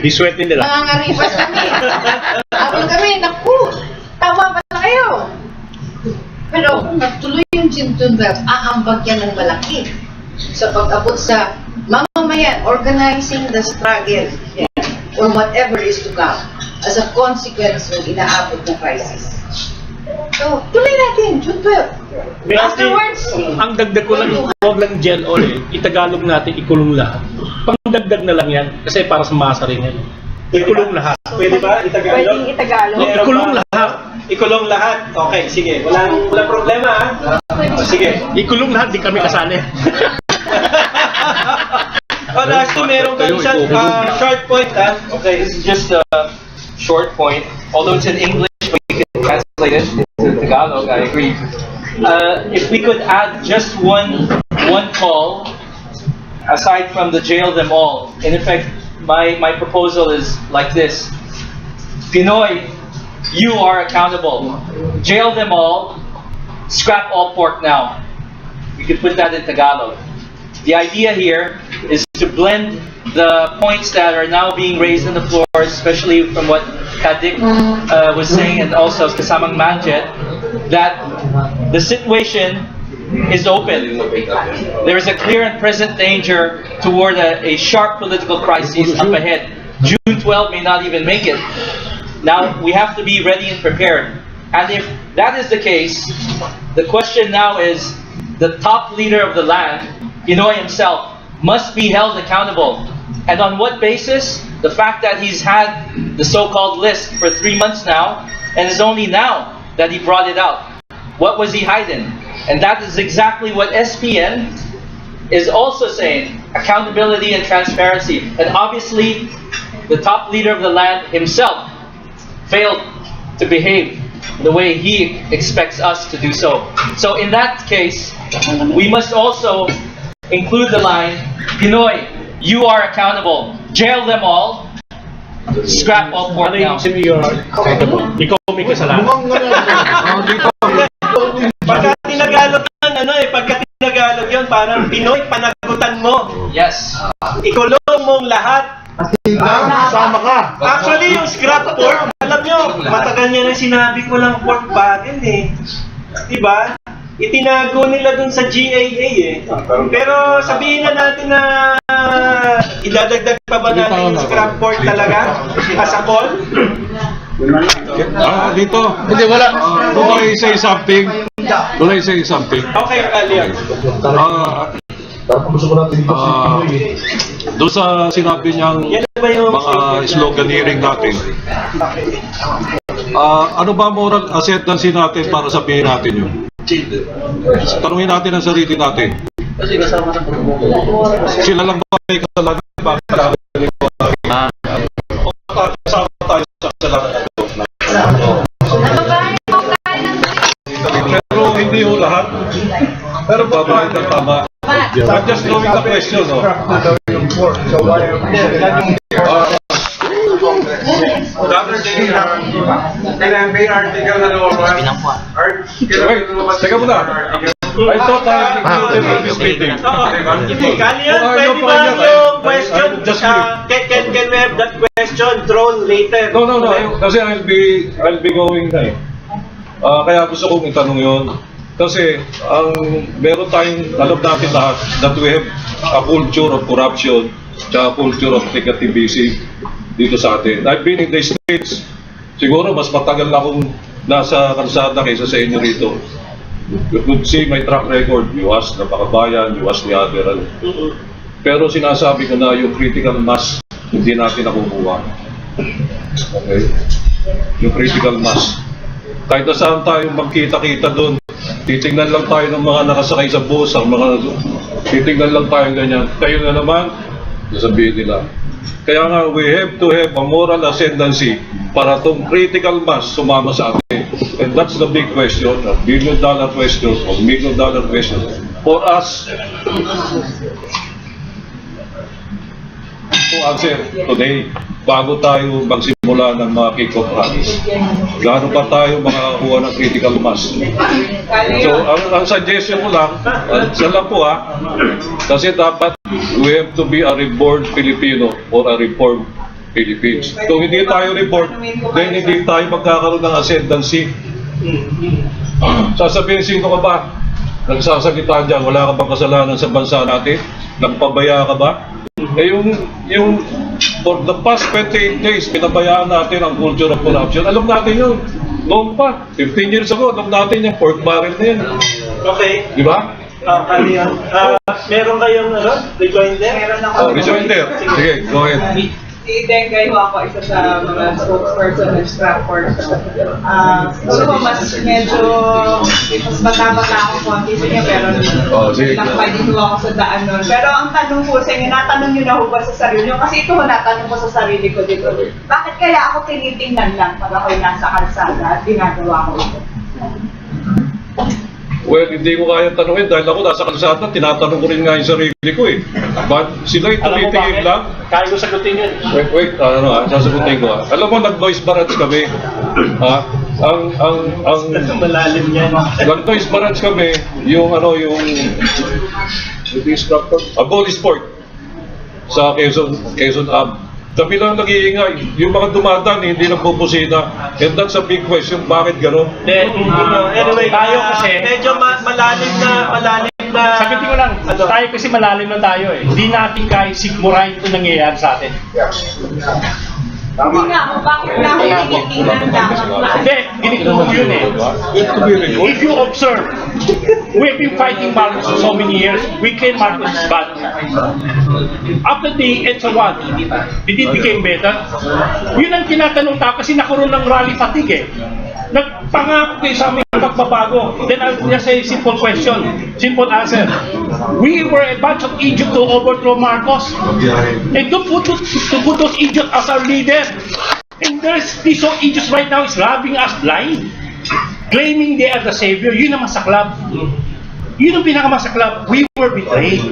Diswetin nila. mangangaripas kami. Habang kami, naku, tama pala kayo. Pero kung natuloy yung June 12, aambag yan ng malaki sa pag-abot sa mamamayan, organizing the struggle or whatever is to come as a consequence ng inaabot ng crisis. So, tuloy natin, June 12. Afterwards, Ang dagdag ko lang, huwag lang jail all itagalog natin, ikulong lahat. Pangdagdag na lang yan, kasi para sa masa rin yan. Ikulong lahat. Pwede ba? Itagalog? Pwedeng Itagalog. Ikulong lahat. Ikulong lahat? Okay, sige. Walang problema, ha? Sige. Ikulong lahat, di kami kasali. Last two, meron kang isang short point, ha? Okay, this is just a short point. Although it's in English, we can translate it into Tagalog. I agree. If we could add just one call, aside from the jail them all. In effect, my proposal is like this: Pinoy, you are accountable. Jail them all. Scrap all pork now. We could put that in Tagalog. The idea here is to blend the points that are now being raised on the floor, especially from what Kadik was saying, and also Kasamang Manjet, that the situation is open. There is a clear and present danger toward a sharp political crisis up ahead. June 12 may not even make it. Now, we have to be ready and prepared. And if that is the case, the question now is, the top leader of the land, Pinoy himself, must be held accountable. And on what basis? The fact that he's had the so-called list for 3 months now, and it's only now that he brought it out. What was he hiding? And that is exactly what SPN is also saying: accountability and transparency. And obviously, the top leader of the land himself failed to behave the way he expects us to do so. So in that case, we must also include the line, Pinoy, you are accountable. Jail them all. Scrap all pork now. Ikaw may kasalanan. Pagka tinagalog yan, pagka tinagalog yun, parang Pinoy, panagutan mo. Yes. Ikulong mong lahat. Sama ka. Actually, yung scrap pork, alam nyo, matagal niya na sinabi ko lang pork batin Diba? Itinago nila dun sa GAA Pero sabihin na natin na idadagdag pa ba natin yung scrap pork talaga? As a call? Dito. Hindi, wala. Will I say something? Will I say something? Okay, Liam. Doon sa sinabi niyang mga sloganeering natin, ano ba moral acceptance natin para sabihin natin yun? Tanungin natin ang sarili natin. Sila lang ba may kasalanan? Kasama tayo sa kasalanan. Pero hindi ho lahat. Pero babayad ng tama. I'm just throwing the question, no? The other day, may article na lumabas. Teka muna. I thought I included this meeting. Kanyan, pwede ba yung question? Can we have that question thrown later? No. Kasi I'll be going na kaya gusto kong itanong yun. Kasi meron tayong, alam natin lahat, that we have a culture of corruption, tsaka culture of negativism dito sa atin. I've been in the States, siguro mas matagal na akong nasa kalsada kaysa sa inyo rito. You could see my track record, you ask the Akbayan, you ask the other. Pero sinasabi ko na yung critical mass, hindi natin nakukuha. Okay? Yung critical mass. Kahit na saan tayo magkita-kita doon, titingnan lang tayo ng mga nakasakay sa bus, ang mga titingnan lang tayo ganyan. Kayo na naman, sasabihin nila. Kaya nga, we have to have a moral ascendancy para itong critical mass sumama sa atin. And that's the big question, a $1 billion question, or $1 million question for us to answer today, bago tayo magsimula ng mga kick-off rallies. Gaano pa tayo makakakuha ng critical mass? So, ang suggestion ko lang, isa lang po kasi dapat we have to be a reborn Filipino or a reformed Philippines. Kung hindi tayo reborn, then hindi tayo magkakaroon ng ascendancy. Sasabihin, sino ka ba? nagsasagitan dyan, wala ka bang kasalanan sa bansa natin? Nagpabaya ka ba? Eh yung for the past 28 days, pinabayaan natin ang culture of corruption. Alam natin yun. Noong pa, 15 years ago, alam natin yung pork barrel na yun. Okay. Di ba? Meron kayong rejoinder? Meron ako. Rejoinder. Sige, go ahead. Si Dengay ho ako, isa sa mga spokesperson ng Kontra Pork. Siguro mas bata-bata ako konti sa inyo, pero sige. nakapwede ko ako sa daan nun. Pero ang tanong ko sa inyo, natanong nyo na ho ba sa sarili nyo? Kasi ito ho, natanong ko sa sarili ko dito. Bakit kaya ako tinitingnan lang pag ako'y nasa kalsada at ginagawa ko ito? Well, hindi ko kaya tanungin dahil ako nasa kalsada, tinatanong ko rin nga yung sarili ko eh. But sila'y tumitingin lang. Kaya ko sagutin yun. Wait, sasagutin ko. Alam mo, nag-noise barrage kami. Malalim yan. Nag-noise barrage kami, yung abolish pork sa Quezon Ab. Kami lang nag-iingay. Yung mga dumadaan, hindi nagpupusina. And that's a big question. Bakit gano'n? Anyway, tayo kasi medyo malalim na Sagutin ko lang, tayo kasi malalim na tayo eh. Hindi natin kaya sigmurahin ito nangyayari sa atin. Hindi nga, kung bakit namin tinitingnan dapat na. Hindi, ginito mo yun eh. If you observe, we've been fighting Marcos for so many years, we claim Marcos is bad. After the EDSA 1, did it became better? Yun ang tinatanong tao kasi nakuroon ng rally fatigue eh. Nagpangako kayo sa aming pagbabago. Then I'll just say simple question, simple answer. We were a bunch of idiots to overthrow Marcos. And don't put those idiots as our leader. And there's these so idiots right now is robbing us blind. Claiming they are the savior. Yun ang masaklap. Yun ang pinakamasaklap. We were betrayed.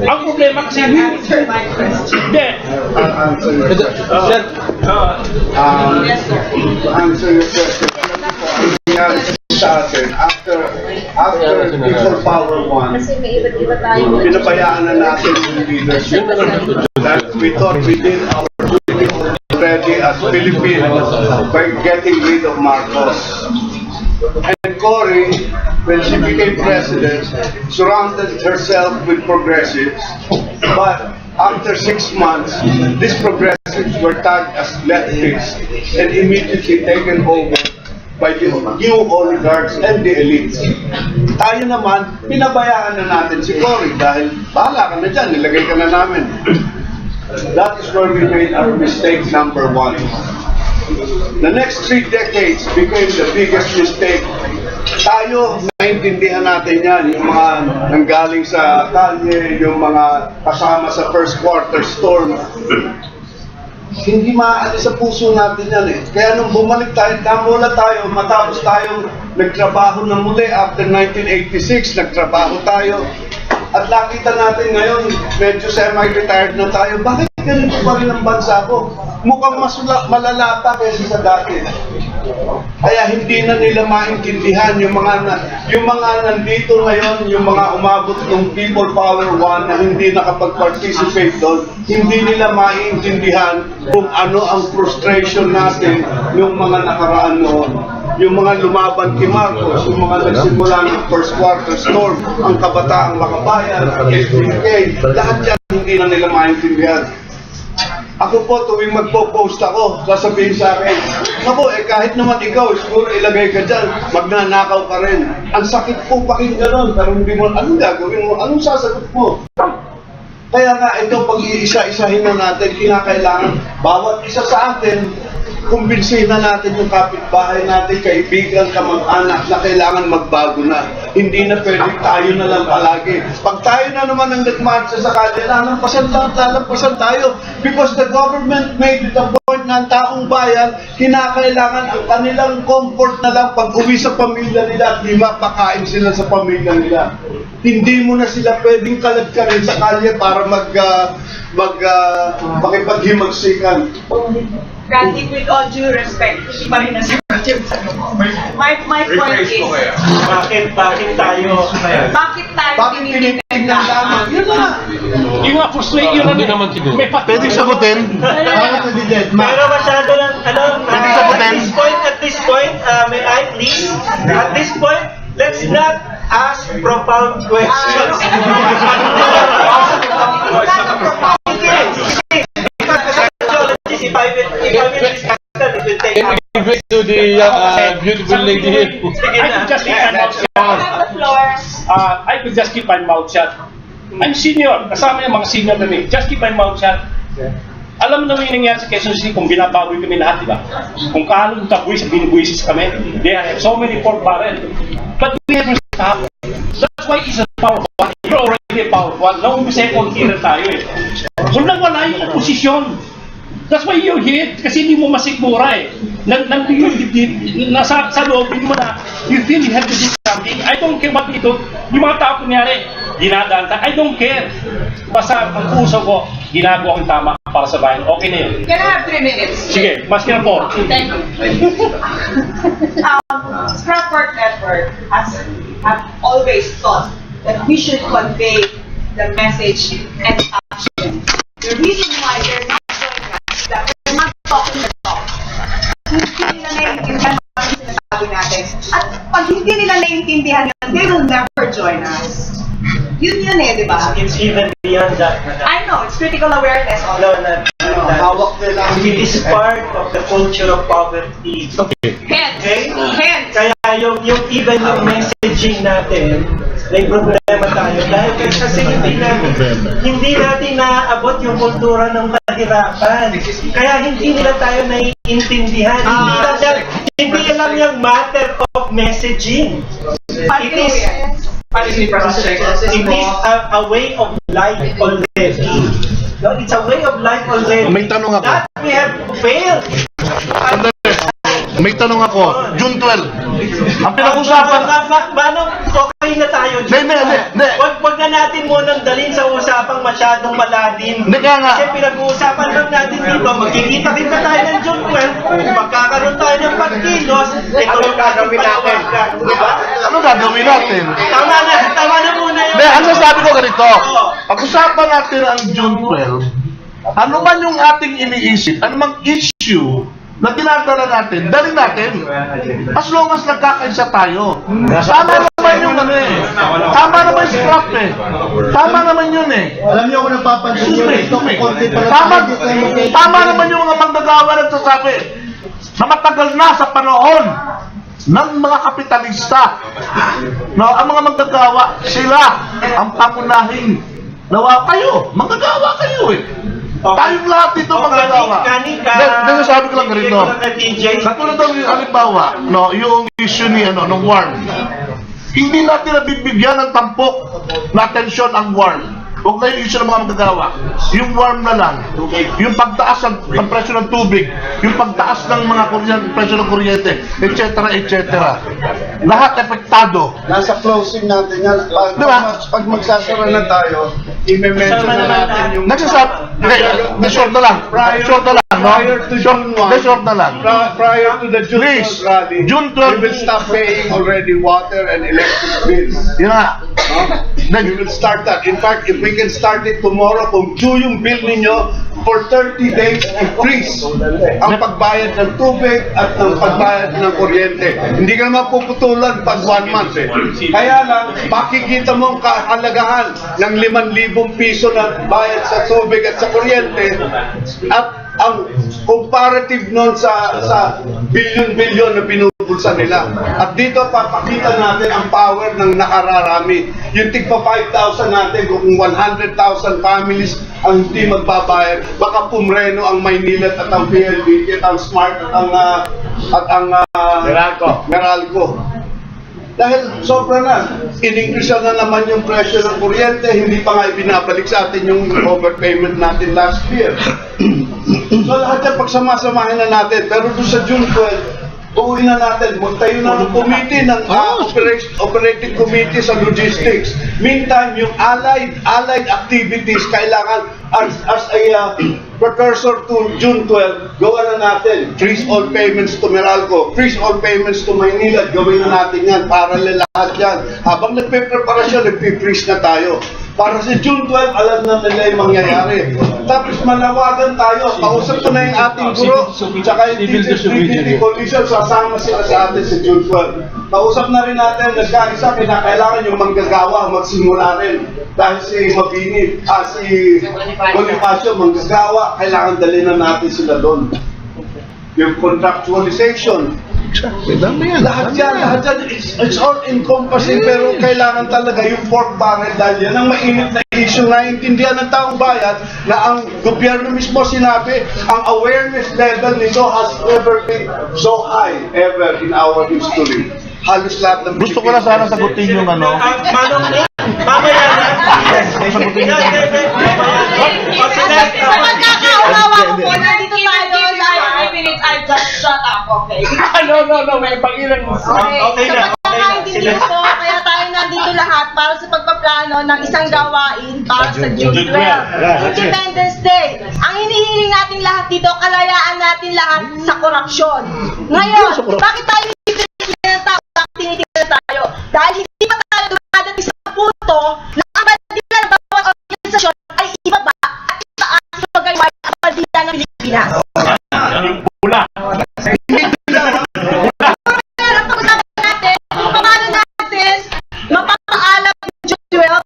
Ang problema kasi Answer my question. Yes, sir. To answer your question, sa atin, after People Power 1, Kasi may iba't-iba tayo. pinabayaan na natin yung leadership that we thought we did our duty already as Filipinos by getting rid of Marcos. And Cory, when she became president, surrounded herself with progressives, but after 6 months, these progressives were tagged as leftists and immediately taken over by the new oligarchs and the elites. Tayo naman, pinabayaan na natin si Cory dahil bahala ka na dyan, nilagay ka na namin. That is where we made our mistake number 1. The next 3 decades became the biggest mistake. Tayo, naintindihan natin yan, yung mga nanggaling sa kalye, yung mga kasama sa first quarter storm. Hindi maaalis sa puso natin yan eh. Kaya nung bumalik tayo, namula tayo, matapos tayong nagtrabaho na muli after 1986, nagtrabaho tayo. At nakita natin ngayon, medyo semi-retired na tayo. Bakit ganito pa rin ang bansa ko? Mukhang mas malala pa kaysa sa dati. Kaya hindi na nila maintindihan yung mga nandito ngayon, yung mga umabot ng People Power 1 na hindi nakapag-participate doon, hindi nila maintindihan kung ano ang frustration natin yung mga nakaraan noon. Yung mga lumaban kay Marcos, yung mga nagsimula ng first quarter storm, ang Kabataang Makabayan, SPK, lahat yan hindi na nila maintindihan. Ako po, tuwing magpo-post ako, sasabihin sa akin, ako, kahit naman ikaw, siguro ilagay ka dyan, magnanakaw ka rin. Ang sakit po pakinggan nun, pero hindi mo, anong gagawin mo? Anong sasagot mo? Kaya nga, ito, pag-iisa-isahin na natin, kinakailangan, bawat isa sa atin, kumbinsihin na natin yung kapitbahay natin, kaibigan, kamag-anak na kailangan magbago na. Hindi na pwede tayo na lang palagi. Pag tayo na naman ang nagmarcha sa kalye, lalampasan tayo. Because the government made it a point na ang taong bayan, kinakailangan ang kanilang comfort na lang pag uwi sa pamilya nila at di mapakain sila sa pamilya nila. Hindi mo na sila pwedeng kalagkarin sa kalye para makipaghimagsikan. Granted, with all due respect, hindi pa rin nasa My point is, bakit tayo tinitingnan lamang? Yun na! Yung mga frustrate yun may Pwede sagutin? Pero masyado lang, at this point, may I please, at this point, let's not ask profound questions. If I will discuss that, it will take hours. Give it to the beautiful lady here. I could just keep my mouth shut. I'm senior. Kasama yung mga senior na rin. Just keep my mouth shut. Alam mo naman yung nangyari sa Quezon City kung binabawi kami lahat, di ba? Kung kaano yung tabuis, binubuisis kami. They have so many pork barrel. But we never stop. That's why it's a power one. You're already a power one. Now, second tier tayo eh. Walang wala yung oposisyon. That's why you're here. Kasi hindi mo masikmura eh. Nasa loob, hindi mo na, you feel you have to do something. I don't care what ito. Yung mga tao kunyari, dinadaan tayo. I don't care. Basta ang puso ko, ginagawa kong tama para sa bayan. Okay na yun. Can I have 3 minutes? Sige, maski na po. Thank you. Kontra Pork Network has always thought that we should convey the message and action. The reason why they're not doing that is that we're not talking the talk. Hindi nila naiintindihan ang sinasabi natin. At pag hindi nila naiintindihan yun, they will never join us. Yun eh, di ba? It's even beyond that. I know, it's critical awareness also. It is part of the culture of poverty. Hence, Kaya yung even yung messaging natin, may problema tayo. Dahil kasi hindi natin naaabot yung kultura ng kahirapan. Kaya hindi nila tayo naiintindihan. Hindi alam yung matter of messaging. It is a way of life already. No, it's a way of life already. May tanong ako. That we have failed. May tanong ako. June 12. Ang pinag-usapan... Manong okay na tayo. Wag na natin munang dalhin sa usapang masyadong malalim. Kasi pinag-uusapan lang natin dito, magkikita-kita tayo ng June 12, magkakaroon tayo ng pagkilos, ito yung gagawin natin. Ano gagawin natin? Tama na muna yun. Ang sasabi ko ganito, pag-usapan natin ang June 12, ano man yung ating iniisip, anumang issue na dinadala natin, dalhin natin. As long as nagkakaisa tayo. Tama naman yung ano eh. Tama naman yung scrap eh. Tama naman yun eh. Alam niyo kung napapansin nyo ito, konti pala Tama naman yung mga manggagawa nagsasabi na matagal na sa panahon ng mga kapitalista. No, ang mga manggagawa, sila ang pangunahing nawa kayo. Manggagawa kayo eh. Tayong lahat dito manggagawa. Dahil sabi ko lang ganito. Katulad ng halimbawa, no, yung issue ni ng WARM. Hindi natin nabibigyan ng tampok na atensyon ang WARM. Huwag na yung issue ng mga manggagawa. Yung WARM na lang. Yung pagtaas ng presyo ng tubig. Yung pagtaas ng mga presyo ng kuryente. Etc. etc. Lahat epektado. Nasa closing natin yan. Pag magsasara na tayo, i-mention na natin yung... Short na lang. Short na lang. Prior to June 1. Short na lang. Prior to the June 12 rally, June 12, we will stop paying already water and electric bills. Yun na. Then we will start that. In fact, if we can start it tomorrow, kung due yung bill ninyo, for 30 days, freeze ang pagbayad ng tubig at ng pagbayad ng kuryente. Hindi ka naman puputulan pag 1 month eh. Kaya lang, makikita mo ang kahalagahan ng 5,000 piso na bayad sa tubig at sa kuryente at ang comparative nun sa bilyon-bilyon na binubulsa nila. At dito papakita natin ang power ng nakararami. Yung tigpa 5,000 natin, kung 100,000 families ang hindi magbabayad, baka pumreno ang Maynila at ang PLDT at ang Smart at ang Meralco. Dahil sobra na, in-increase na naman yung presyo ng kuryente, hindi pa nga ibinabalik sa atin yung overpayment natin last year. So lahat yan pagsama-samahin na natin, pero doon sa June 12, buuin na natin, magtayo na ng committee, ng operating committee sa logistics. Meantime, yung allied activities, kailangan as a precursor to June 12, gawa na natin. Freeze all payments to Meralco, freeze all payments to Maynila, gawin na natin yan, parallel lahat yan. Habang nagpe-preparasyon, nagpe-freeze na tayo. Para sa June 12, alam na nila yung mangyayari. Tapos manawagan tayo, kausap ko na yung ating guro, tsaka yung TTV Coalition, sasama sila sa atin sa June 12. Kausap na rin natin, nagkaisa, kailangan yung manggagawa, magsimula rin. Dahil si Mabini, si Bonifacio, manggagawa, kailangan dalhin na natin sila doon. Yung contractualization, lahat yan, it's all encompassing, pero kailangan talaga yung pork barrel dahil yan ang mainit na issue. Naiintindihan ng taong bayan na ang gobyerno mismo sinabi, ang awareness level nito has never been so high ever in our history. Halos lahat ng Gusto ko na sana sagutin yung ano. Mamaya na. Sagutin niyo. Sa pagkakaunawa ko po, nandito tayo live 5 minutes, I just shut up, okay? No, may pangilan mo. Okay na. Sa pagkakaintindihan ko, kaya tayo nandito lahat para sa pagpaplano ng isang gawain para sa June 12, Independence Day. Ang hinihiling natin lahat dito, kalayaan natin lahat sa korupsyon. Ngayon, bakit tayo tinitingnan tayo? Dahil hindi pa tayo dumadating sa punto na ang bandila ng bawat organisasyon ay ibaba at itaas sa paggawa ang bandila ng Pilipinas. Pula. Ang pag-usapan natin kung paano natin mapapaalam ng June 12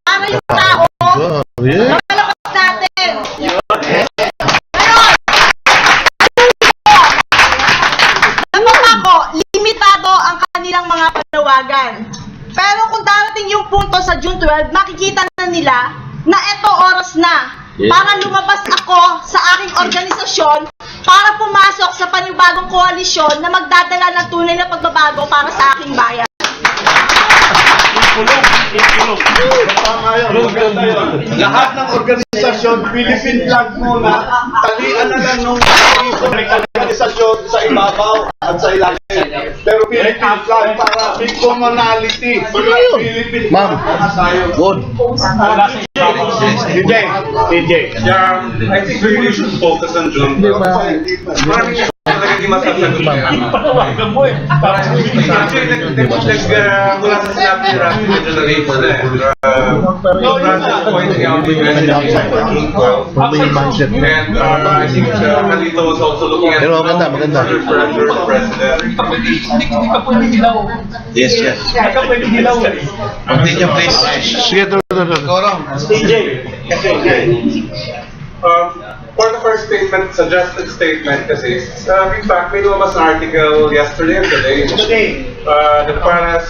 para yung tao mapalakas natin. Ngayon, napapako, limitado ang kanilang mga panawagan. Pero kung darating yung punto sa June 12, makikita na nila na eto oras na para lumabas ako sa aking organisasyon para pumasok sa panibagong koalisyon na magdadala ng tunay na pagbabago para sa aking bayan. Tama yun, maganda yun. Lahat ng organisasyon, Philippine flag muna, talian na lang nung organisasyon sa ibabaw at sa ilalim. Pero Philippine flag para may commonality. Philippine flag para tayo. Good. DJ. Yeah, I think we really should focus on June. Maraming talaga di masasagot niya. Panawagan mo eh. Mula sa sinabi ni Rafi, medyo na-raise na eh. Rafi pointing out the mindset. And I think Kalito was also looking at Pero maganda. pressure of president. Hindi ka pwede dilaw. Yes. Hindi ka pwede dilaw. Continue, please. Sige, Part of our statement, suggested statement kasi, in fact, may lumabas na article yesterday and today. The Paras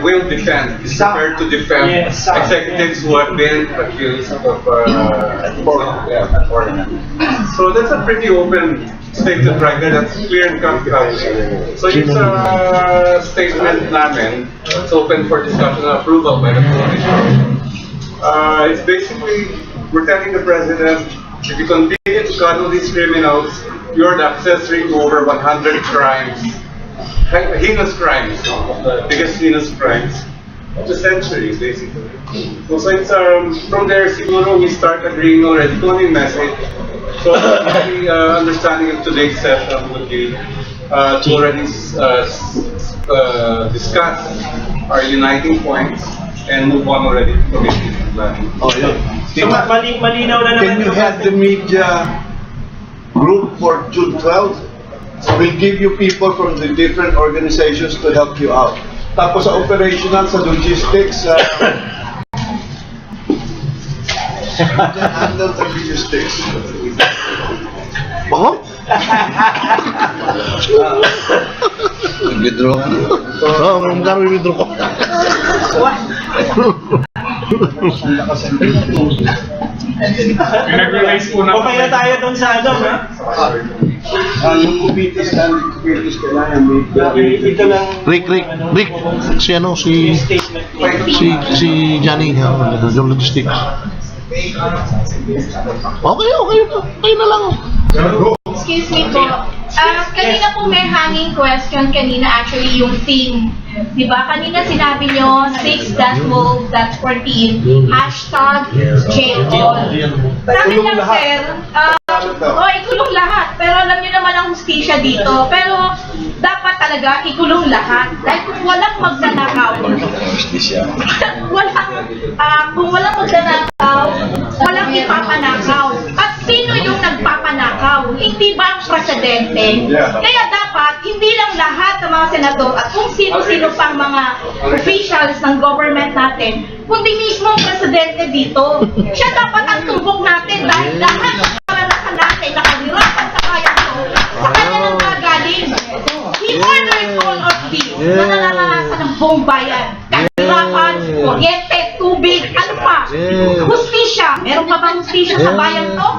will defend, is prepared to defend executives who have been accused of pork. So that's a pretty open statement right there, that's clear and cut. So it's a statement namin, it's open for discussion and approval by the coalition. It's basically, we're telling the president, if you continue to cuddle these criminals, you're the accessory to over 100 crimes, heinous crimes, biggest heinous crimes of the century, basically. So it's, from there, siguro we start agreeing already to a message. So the understanding of today's session would be to already discuss our uniting points and move on already to committee planning. Oh, yeah. So, malinaw na naman. Can you have the media group for June 12? We'll give you people from the different organizations to help you out. Tapos sa operational, sa logistics, handle the logistics. Oh? Withdraw ka. Oo, magkano withdraw ko? Nag-realize po na. O kaya tayo doon sa ano, ha? Yung kubitis kailangan Ito lang. Rick, si Johnny, yung logistics. Okay na lang. Excuse me po. Kanina po may hanging question actually yung theme. Diba? Kanina sinabi nyo 6.12.14 #jailall. Sa akin lang sir, ikulong lahat. Pero alam niyo naman ang hustisya dito. Pero dapat talaga ikulong lahat. Dahil kung walang magnanakaw, kung walang magnanakaw, walang ipapanakaw. At sino yung nagpapanakaw? Hindi ba ang presidente? Kaya dapat, hindi lang lahat ng mga senador at kung sino-sino pang mga officials ng government natin, kundi mismo ang presidente dito. Siya dapat ang tumbok natin dahil lahat ng karanasan natin nakahirapan sa bayan ko, sa kanya nang gagaling. He ordered all of this na nananasa ng buong bayan. Kahirapan, kuryente, tubig, ano pa? Hustisya. Meron pa bang hustisya sa bayan to?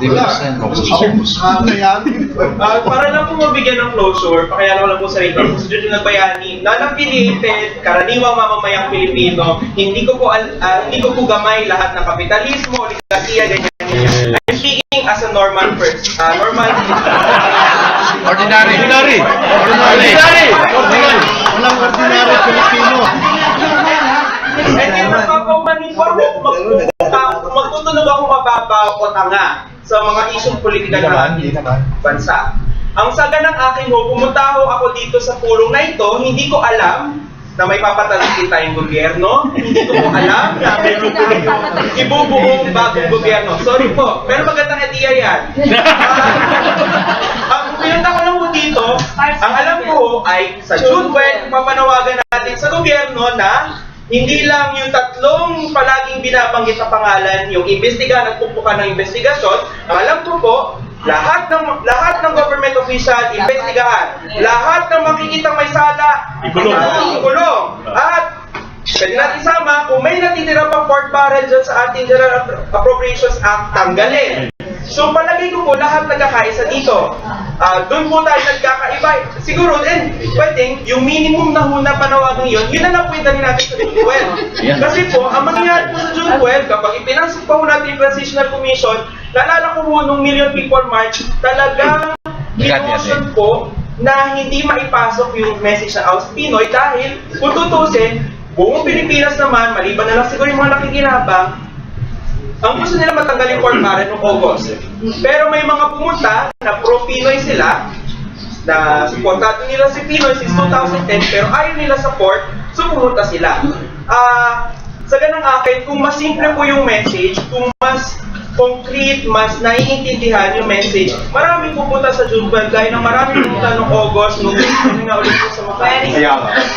Para lang po mabigyan ng closure, pakilala ko lang po sa ito, sa Judge Nagbayani, non-affiliated, karaniwang mamamayang Pilipino, hindi ko po gamay lahat ng kapitalismo, oligarkiya, ganyan. I'm speaking as a normal person, Ordinary. Walang ordinary Filipino. And yung magpapamanipor ko, magtutunog ako mababa o tanga sa mga isyong politikal ng ating bansa. Ang saga ng akin ho, pumunta ako dito sa pulong na ito, hindi ko alam na may papatalikin tayong gobyerno, hindi ko po alam na meron po ibubuong bagong gobyerno. Sorry po, pero magandang idea yan. Ang pinunta ko lang po dito, ang alam ko ay sa June 12, papanawagan natin sa gobyerno na hindi lang yung tatlong palaging binabanggit na pangalan, yung imbestigahan at pumpukan ng investigasyon. Ang alam ko po, lahat ng government official, investigahan. Lahat ng makikitang may sala, ikulong. At pwede natin isama, kung may natitira pang pork barrel dyan sa ating General Appropriations Act, tanggalin. So palagay ko po, lahat nagkakaisa dito. Doon po tayo nagkakaiba. Siguro, pwedeng, yung minimum na huna panawagan yun na lang po rin natin sa June 12. Kasi po, ang mangyayari po sa June 12, kapag ipinasok pa po natin yung Transitional Commission, naalala ko po nung Million People March, talagang binotion po na hindi maipasok yung message ng Aus Pinoy dahil kung tutusin, buong Pilipinas naman, maliban na lang siguro yung mga nakikinabang, ang gusto nila matanggal yung pork barrel noong August. Pero may mga pumunta na pro-Pinoy sila, na supportado nila si Pinoy since 2010, pero ayaw nila sa pork, so pumunta sila. Sa ganang akin, kung mas simple po yung message, kung mas concrete, mas naiintindihan yung message, maraming pupunta sa June 12, dahil na maraming pumunta noong August, noong nga ulit po sa Makati.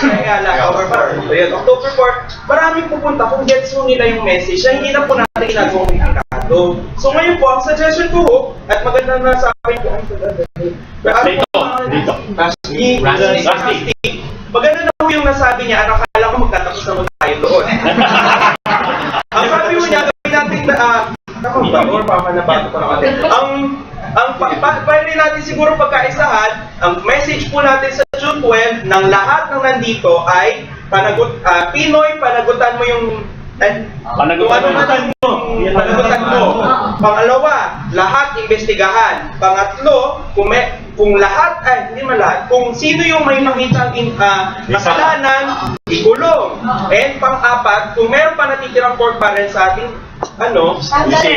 Ayala, October 4, maraming pupunta kung gets mo nila yung message na hindi na po natin ginagawang implikado. So ngayon po, ang suggestion ko ho, at maganda na sa akin po, maganda na po yung nasabi niya, akala ko magtatapos naman tayo doon. Ang sabi mo niya, gawin natin pwede natin siguro pagkaisahan, ang message po natin sa June 12 ng lahat ng nandito ay Pinoy, panagutan mo yung panagutan mo. Pangalawa, lahat imbestigahan. Pangatlo, kung lahat, kung sino yung may makitang kasalanan, ikulong. And pang-apat, kung meron pa natitirang pork barrel sa ating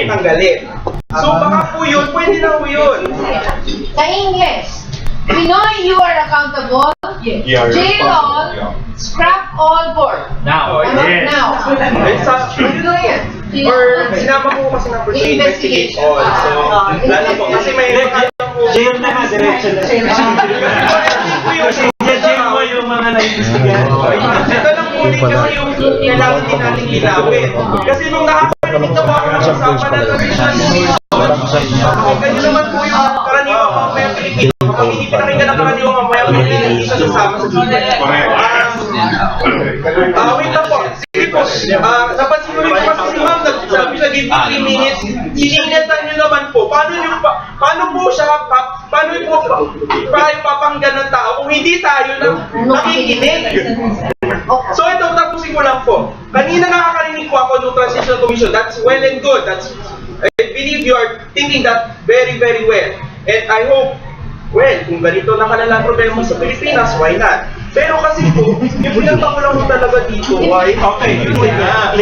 tanggalin. So baka po yun, pwede na po yun. Sa English, Pinoy, you are accountable. Jail all, scrap all pork. Now. Now. Or sinama ko kasi na investigate all. So, lalo po, kasi may jail na ha, diretso na. Jail mo yung mga na-investigahan. Ito lang po ulit kasi yung kailangan din natin ilawin. Kasi nung nakakarinig na po ako ng usapan na traditional ganyan naman po yung karaniwang mamayang Pilipino. Kapag hindi pinakinggan ng karaniwang mamayang Pilipino, hindi siya sasama sa June. Wait lang po. Sige po. Napansin ko rin po kasi si Ma'am, nagsabi siya, give me 3 minutes. Iniingatan niyo naman po. Paano po siya, paano po papanggan ng tao kung hindi tayo nakikinig? So ito, tapusin ko lang po. Kanina nakakarinig po ako ng Transitional Commission. That's well and good. I believe you are thinking that very, very well. And I hope, kung ganito na kalala problema sa Pilipinas, why not? Pero kasi po, yung pinanta ko lang po talaga dito, why? Okay, clear na.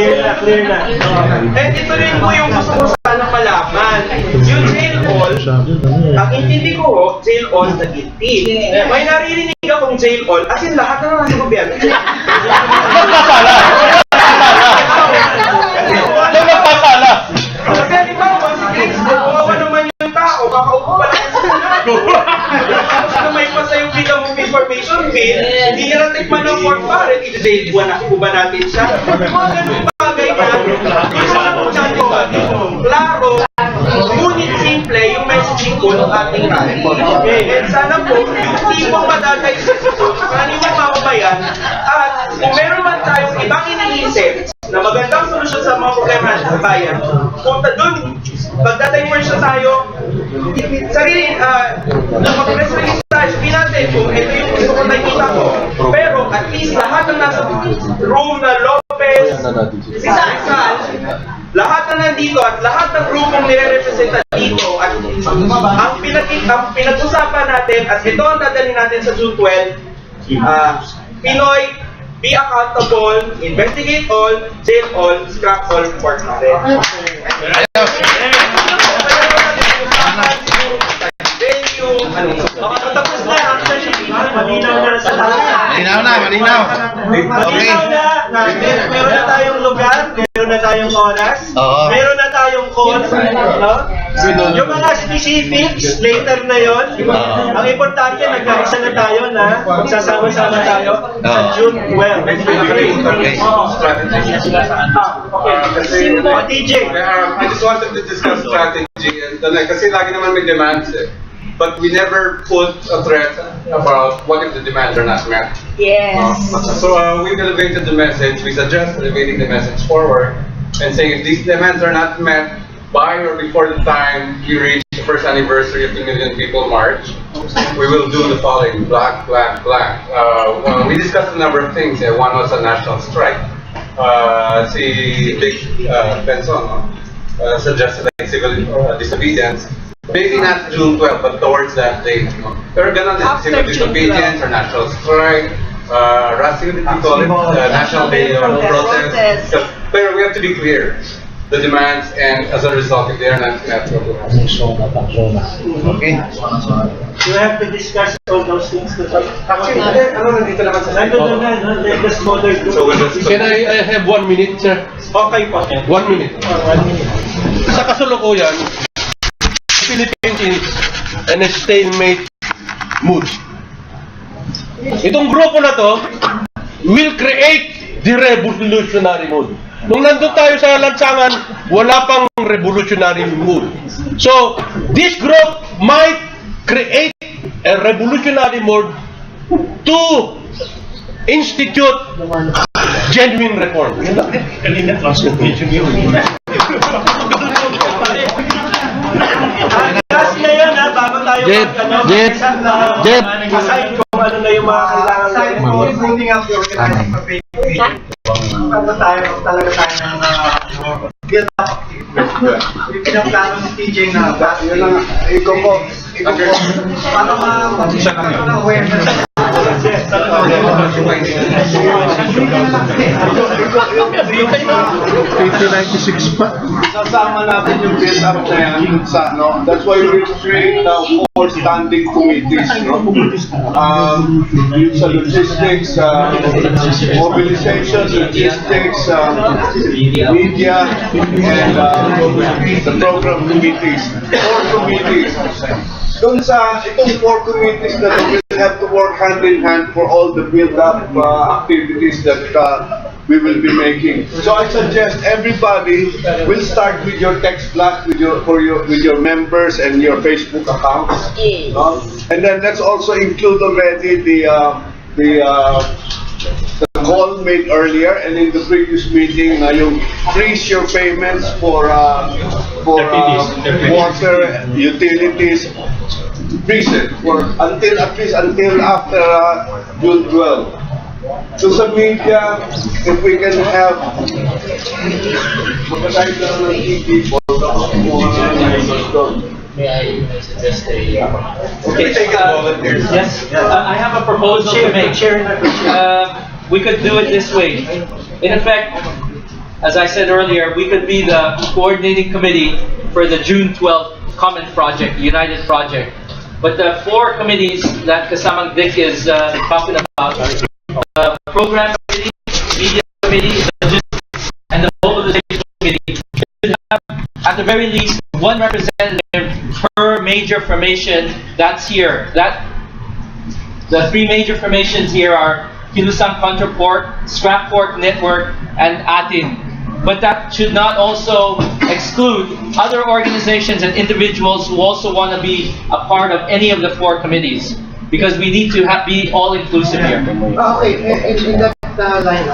And ito rin po yung gusto ko sana malaman. Yung jail all, Ang intindi ko ho, jail all na guilty. May naririnig akong jail all, as in lahat na nasa gobyerno. Nagpapala! Kasi di ba, once again, kawawa naman yung tao, kakaupo pa lang sa tapos na may pasa yung freedom of information bill, hindi niya natikman ng pork barrel, i-jail ba natin siya? Mga ganun bagay na, klaro, ngunit simple yung messaging ko ng ating rally. And sana po, yung tipong madagay sa kanimang mamamayan, at kung meron man tayong ibang iniisip na magandang solusyon sa mga problema natin sa bayan, punta dun, pagdadiversion tayo, sarili, mag-press release tayo, sabihin natin kung ito yung gusto ko nakikita ko. Pero at least lahat ng nasa room na Lopez, si Rizal, lahat na nandito at lahat ng grupong nire-representa dito at ang pinag-usapan natin at ito ang dadalhin natin sa June 12, Pinoy, be accountable, investigate all, jail all, scrap all, pork barrel. Tapos na, actually, malinaw na sa lahat. Malinaw. Malinaw na, meron na tayong lugar, meron na tayong oras, meron na tayong call, no? Yung mga specifics, later na yon. Ang importante, nagkaisa na tayo na magsasama-sama tayo sa June 12. DJ. I just wanted to discuss strategy and kasi lagi naman may demands eh. But we never put a threat about what if the demands are not met. Yes. So we've elevated the message. We suggest elevating the message forward and saying if these demands are not met by or before the time we reach the first anniversary of the Million People March, we will do the following: black. We discussed a number of things. One was a national strike. Si Big Benson suggested like civil disobedience. Maybe not June 12, but towards that date. Pero ganun din, civil disobedience or national strike, civil, we call it National Day of Protest. Pero we have to be clear, the demands, and as a result, if they are not met, Okay. You have to discuss all those things. Actually, nandito naman sa Nandun na, let us model. Can I have 1 minute, sir? Okay po. 1 minute. Sa kasalukuyan, Philippines is in a stalemate mood. Itong grupo na to will create the revolutionary mood. Nung nandun tayo sa lansangan, wala pang revolutionary mood. So, this group might create a revolutionary mood to institute genuine reform. Kasi na yun ha, bago tayo aside kung ano na yung mga kailangan Aside for putting up the organizing for talaga tayo ng build up activities. Yung pinaplano ni TJ na Yun lang, ikaw po. para ma-pagkakaroon ng awareness. 1996 pa. Sasama natin yung build up na yan sa, no? That's why we create now 4 standing committees, no? Yung sa logistics, mobilization, logistics, media, and the program committees. 4 committees. Doon sa itong 4 committees na we will have to work hand in hand for all the build-up activities that we will be making. So I suggest everybody will start with your text blast with your members and your Facebook accounts. And then let's also include already the call made earlier and in the previous meeting yung freeze your payments for water, utilities, freeze it for at least until after June 12. So sa media, if we can have May I suggest okay, yes, I have a proposal to make. We could do it this way. In effect, as I said earlier, we could be the coordinating committee for the June 12th common project, united project. But the 4 committees that Kasamang Dick is talking about, Program Committee, Media Committee, Logistics, and the Mobilization Committee, should have, at the very least, 1 representative per major formation that's here. The 3 major formations here are Liwasang Kontra Pork, Scrap Pork Network, and ATIN. But that should not also exclude other organizations and individuals who also want to be a part of any of the 4 committees, because we need to be all-inclusive here. Okay, in that line,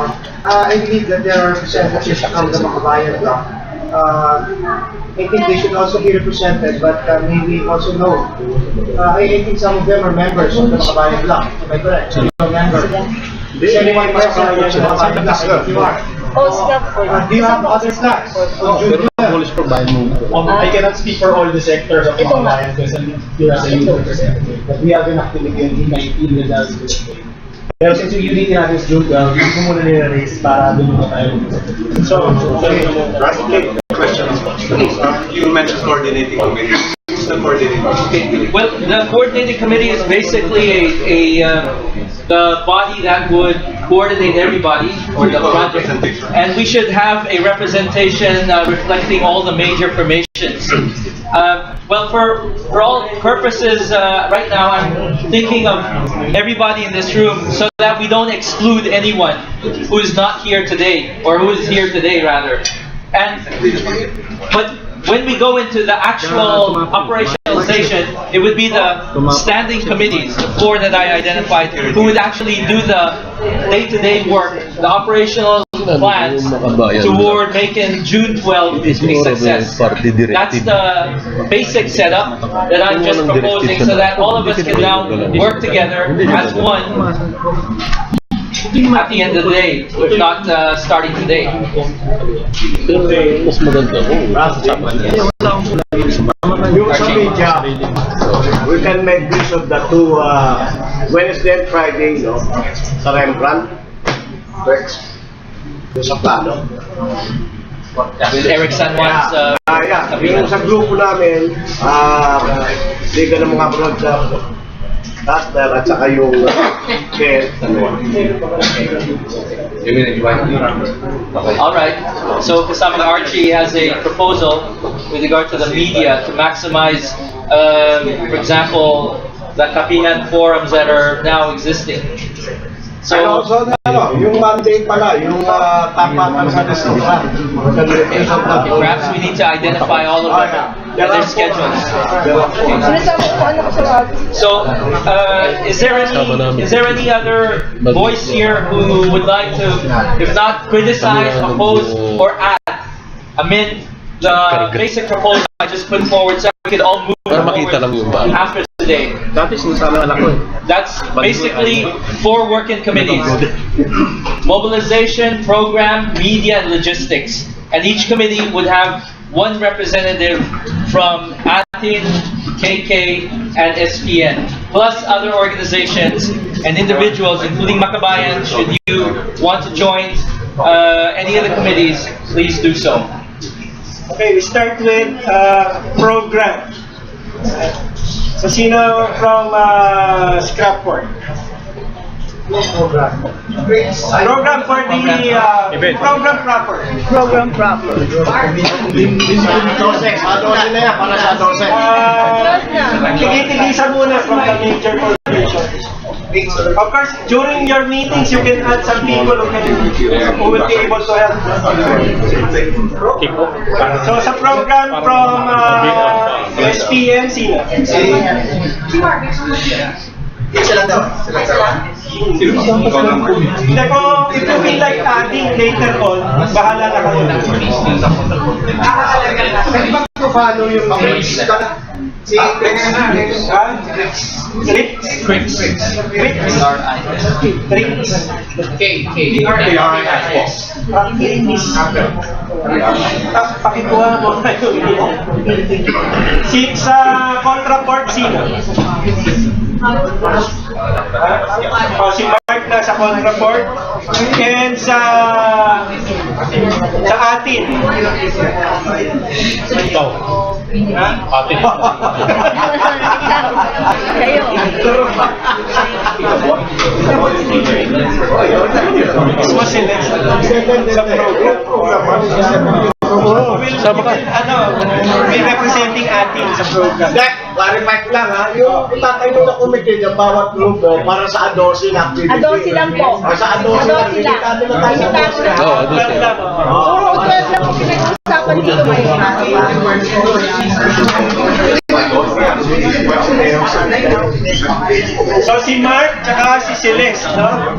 I believe that there are representatives from the Akbayan bloc. I think they should also be represented, but maybe also no. I think some of them are members of the Akbayan bloc. Am I correct? So you're a member. Is anyone present from the Akbayan bloc? You are. Do you have other plans? I cannot speak for all the sectors of Akbayan because I'm here as a youth representative. But we have an activity in 19 results. Pero since yung unity natin is June 12, hindi ko muna nire-raise para doon muna tayo. So, question. You mentioned coordinating committee. Who's the coordinating committee? Well, the coordinating committee is basically the body that would coordinate everybody or the project, and we should have a representation reflecting all the major formations. Well, for all purposes, right now I'm thinking of everybody in this room so that we don't exclude anyone who is not here today, or who is here today rather. But when we go into the actual operationalization, it would be the standing committees, the 4 that I identified, who would actually do the day-to-day work, the operational plans toward making June 12 a success. That's the basic setup that I'm just proposing, so that all of us can now work together as one at the end of the day, if not starting today. Yung sa media, we can make use of the 2 Wednesday and Friday, no? Sa Rembrandt, Rex, yung sa plano. With Eric San Juan's yung sa grupo namin, liga ng mga broadcast, Caster at saka yung Alright, so Kasama Archie has a proposal with regard to the media to maximize, for example, the Kapihan forums that are now existing. So, yung Monday pala, yung tapatan sa restaurant. Perhaps we need to identify all of them and their schedules. So, is there any other voice here who would like to, if not criticize, oppose, or add, amend the basic proposal I just put forward, so we can all move forward after today? That's basically 4 working committees: mobilization, program, media, and logistics. And each committee would have 1 representative from ATIN, KK, and SPN, plus other organizations and individuals, including Akbayan. Should you want to join any of the committees, please do so. Okay, we start with program. So, sino from Scrap Pork? Program. Program for the program proper. Program proper. 12 na yan, para sa 12. Tigitigisan muna from the major corporations. Of course, during your meetings, you can add some people who will be able to help. So sa program from SPN, sino? Isa lang daw. Hindi ko, if you feel like adding later on, bahala na kayo. Pwede ba follow yung si pakikuha mo kayo. Sa Kontra Pork, sino? Si Mark na sa Kontra Pork. And sa Sa atin. Ikaw. Ha? Atin. Kayo. Mismo sila sa program. May representing atin sa program. Clarify lang ha, yung itatayo na committee ng bawat grupo para sa adorsin activity. Adorsin lang po. Sa adorsin activity, ano na tayo sa adorsin? Oo, adorsin. Puro utot lang po pinag-usapan dito ngayon. So si Mark tsaka si Celeste, no?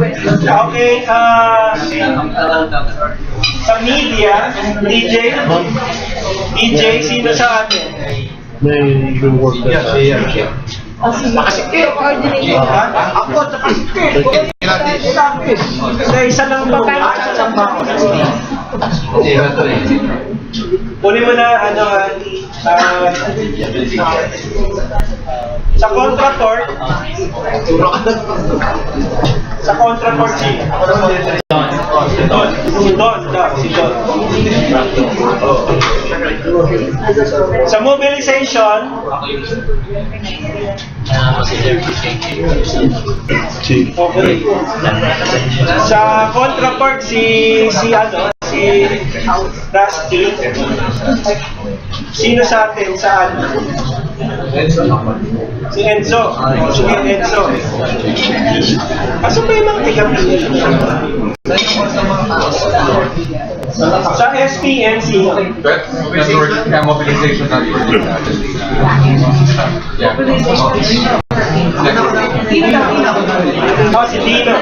Okay, sa media, DJ, sino sa atin? May work na nakasikip. Ako, nakasikip. Isa lang ba? Kunin mo na, sa Kontra Pork. Sa Kontra Pork, si Don. Sa mobilization, okay. Sa Kontra Pork, si Dusty. Sino sa atin? Saan? Si Enzo. Sige, Enzo. Asa ba yung mga tiga-pili? Sa SPN, sino? Mobilization network. Oh, si Dino.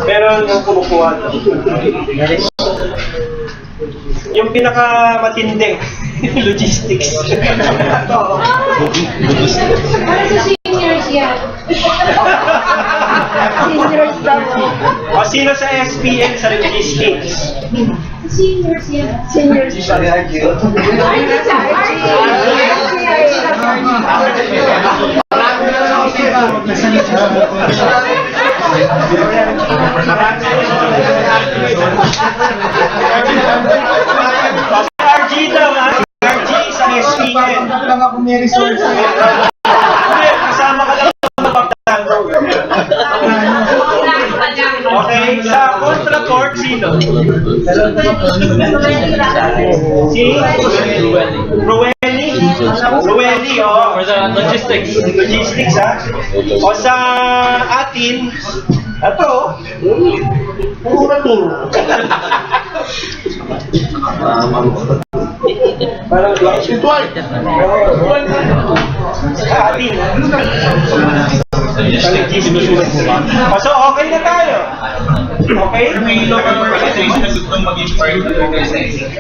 Meron yung kumukuha. Yung pinakamatindi, logistics. Para sa seniors yan. Seniors daw. O sino sa SPN sa logistics? Seniors yan. Seniors. RG daw, ha? RG sa SPN. Lang ako may resource. Kasama ka lang sa pagtanong. Okay, sa Kontra Pork, sino? Si? Rueli, oh. For the logistics. Logistics, ha? O sa atin, ito, parang ito ay sa atin. So, okay na tayo. Okay? May local organization na gustong maging part ng organization.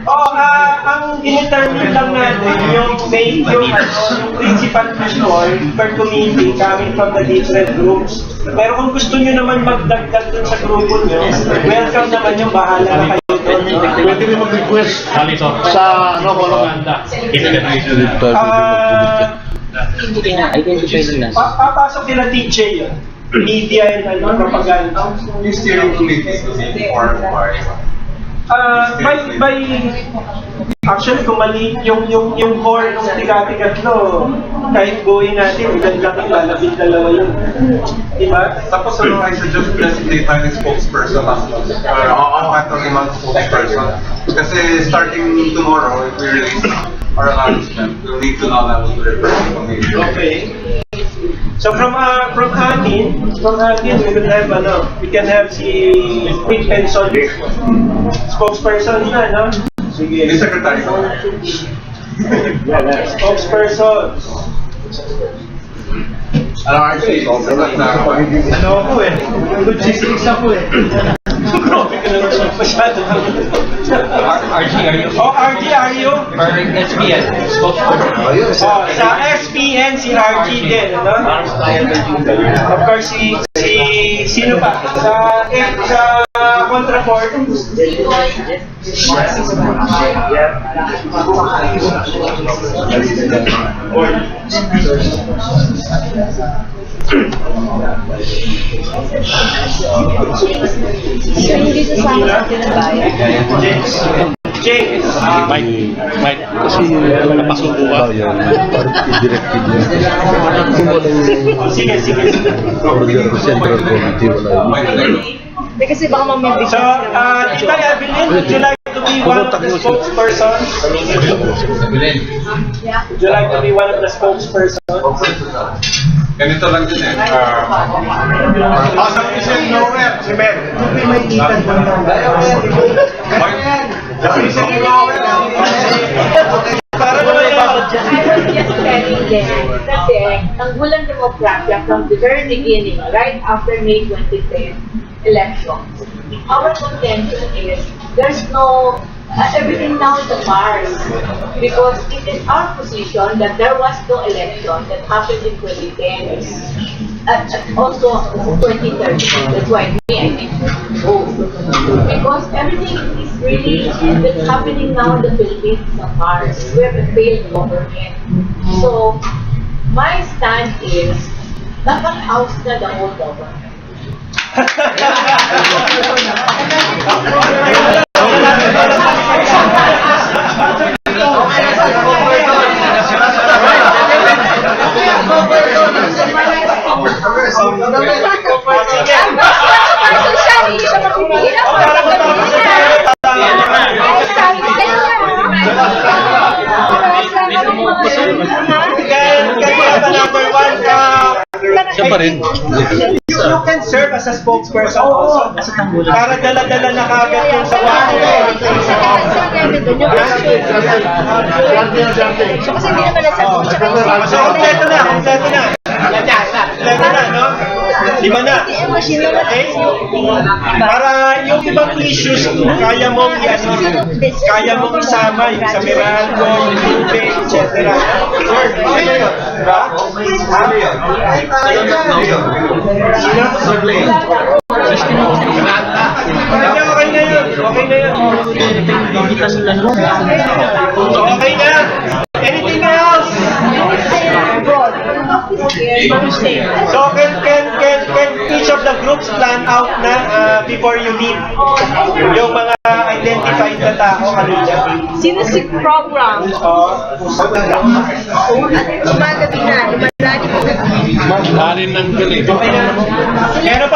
Ang in-determine lang natin yung principal mission per committee coming from the different groups. Pero kung gusto nyo naman magdagdag dun sa grupo nyo, welcome naman yung bahala na kayo doon. Pwede rin mag-request sa papasok nila DJ yun. Media and propaganda. Yung steering committee is formed by actually, kung mali yung core ng tiga-tigatlo, kahit buuin natin, ilan lang ilalabing dalawa yun. Diba? Tapos I suggest designate tayo ng spokesperson ang spokesperson. Kasi starting tomorrow, if we release our announcement, we'll need to know that we'll represent the community. Okay. So from atin, we can have si Quick Penson, spokesperson na, no? Sige. Yung secretary ko. Spokesperson. Ano ako eh? Logistics ako eh. Grabe ka naman siya masyado. RG, are you? Oh, RG, are you? Or SPN? Sa SPN, si RG din, ano? Of course, sino pa? Sa Kontra Pork. sasama sa atin ng bayan. James. Mike, kasi napasuko ka. I-directed yun. Kung walang Sige. order sa Central Committee, wala yun. Kasi baka mamaya So, Tita Evelyn, would you like to be one of the spokesperson? Would you like to be one of the spokespersons? Ganito lang din eh. Asang isang nowhere, si Mel. Para naman I was just telling them, kasi ang gulang demokrasya from the very beginning, right after May 2010 elections, our contention is there's no, everything now is a farce. Because it is our position that there was no election that happened in 2010. Also 2013, that's why I think vote. Because everything is really that's happening now in the Philippines is a farce. We have a failed government. So, my stand is, dapat house na the whole government. Siya pa rin. You can serve as a spokesperson also. Para dala-dala na kagad yung sa wali. Kasi hindi naman nasagot. So, kompleto na, no? Lima na. Okay? Para yung ibang issues, kaya mong isama, yung sa Meralco, yung tubig, etc. Diba? Okay na yun. Okay na. Anything else? So can each of the groups plan out na before you leave yung mga identified na tao kanina? Sino si program? Umaga na, Alin ng galing. Okay na. Meron pa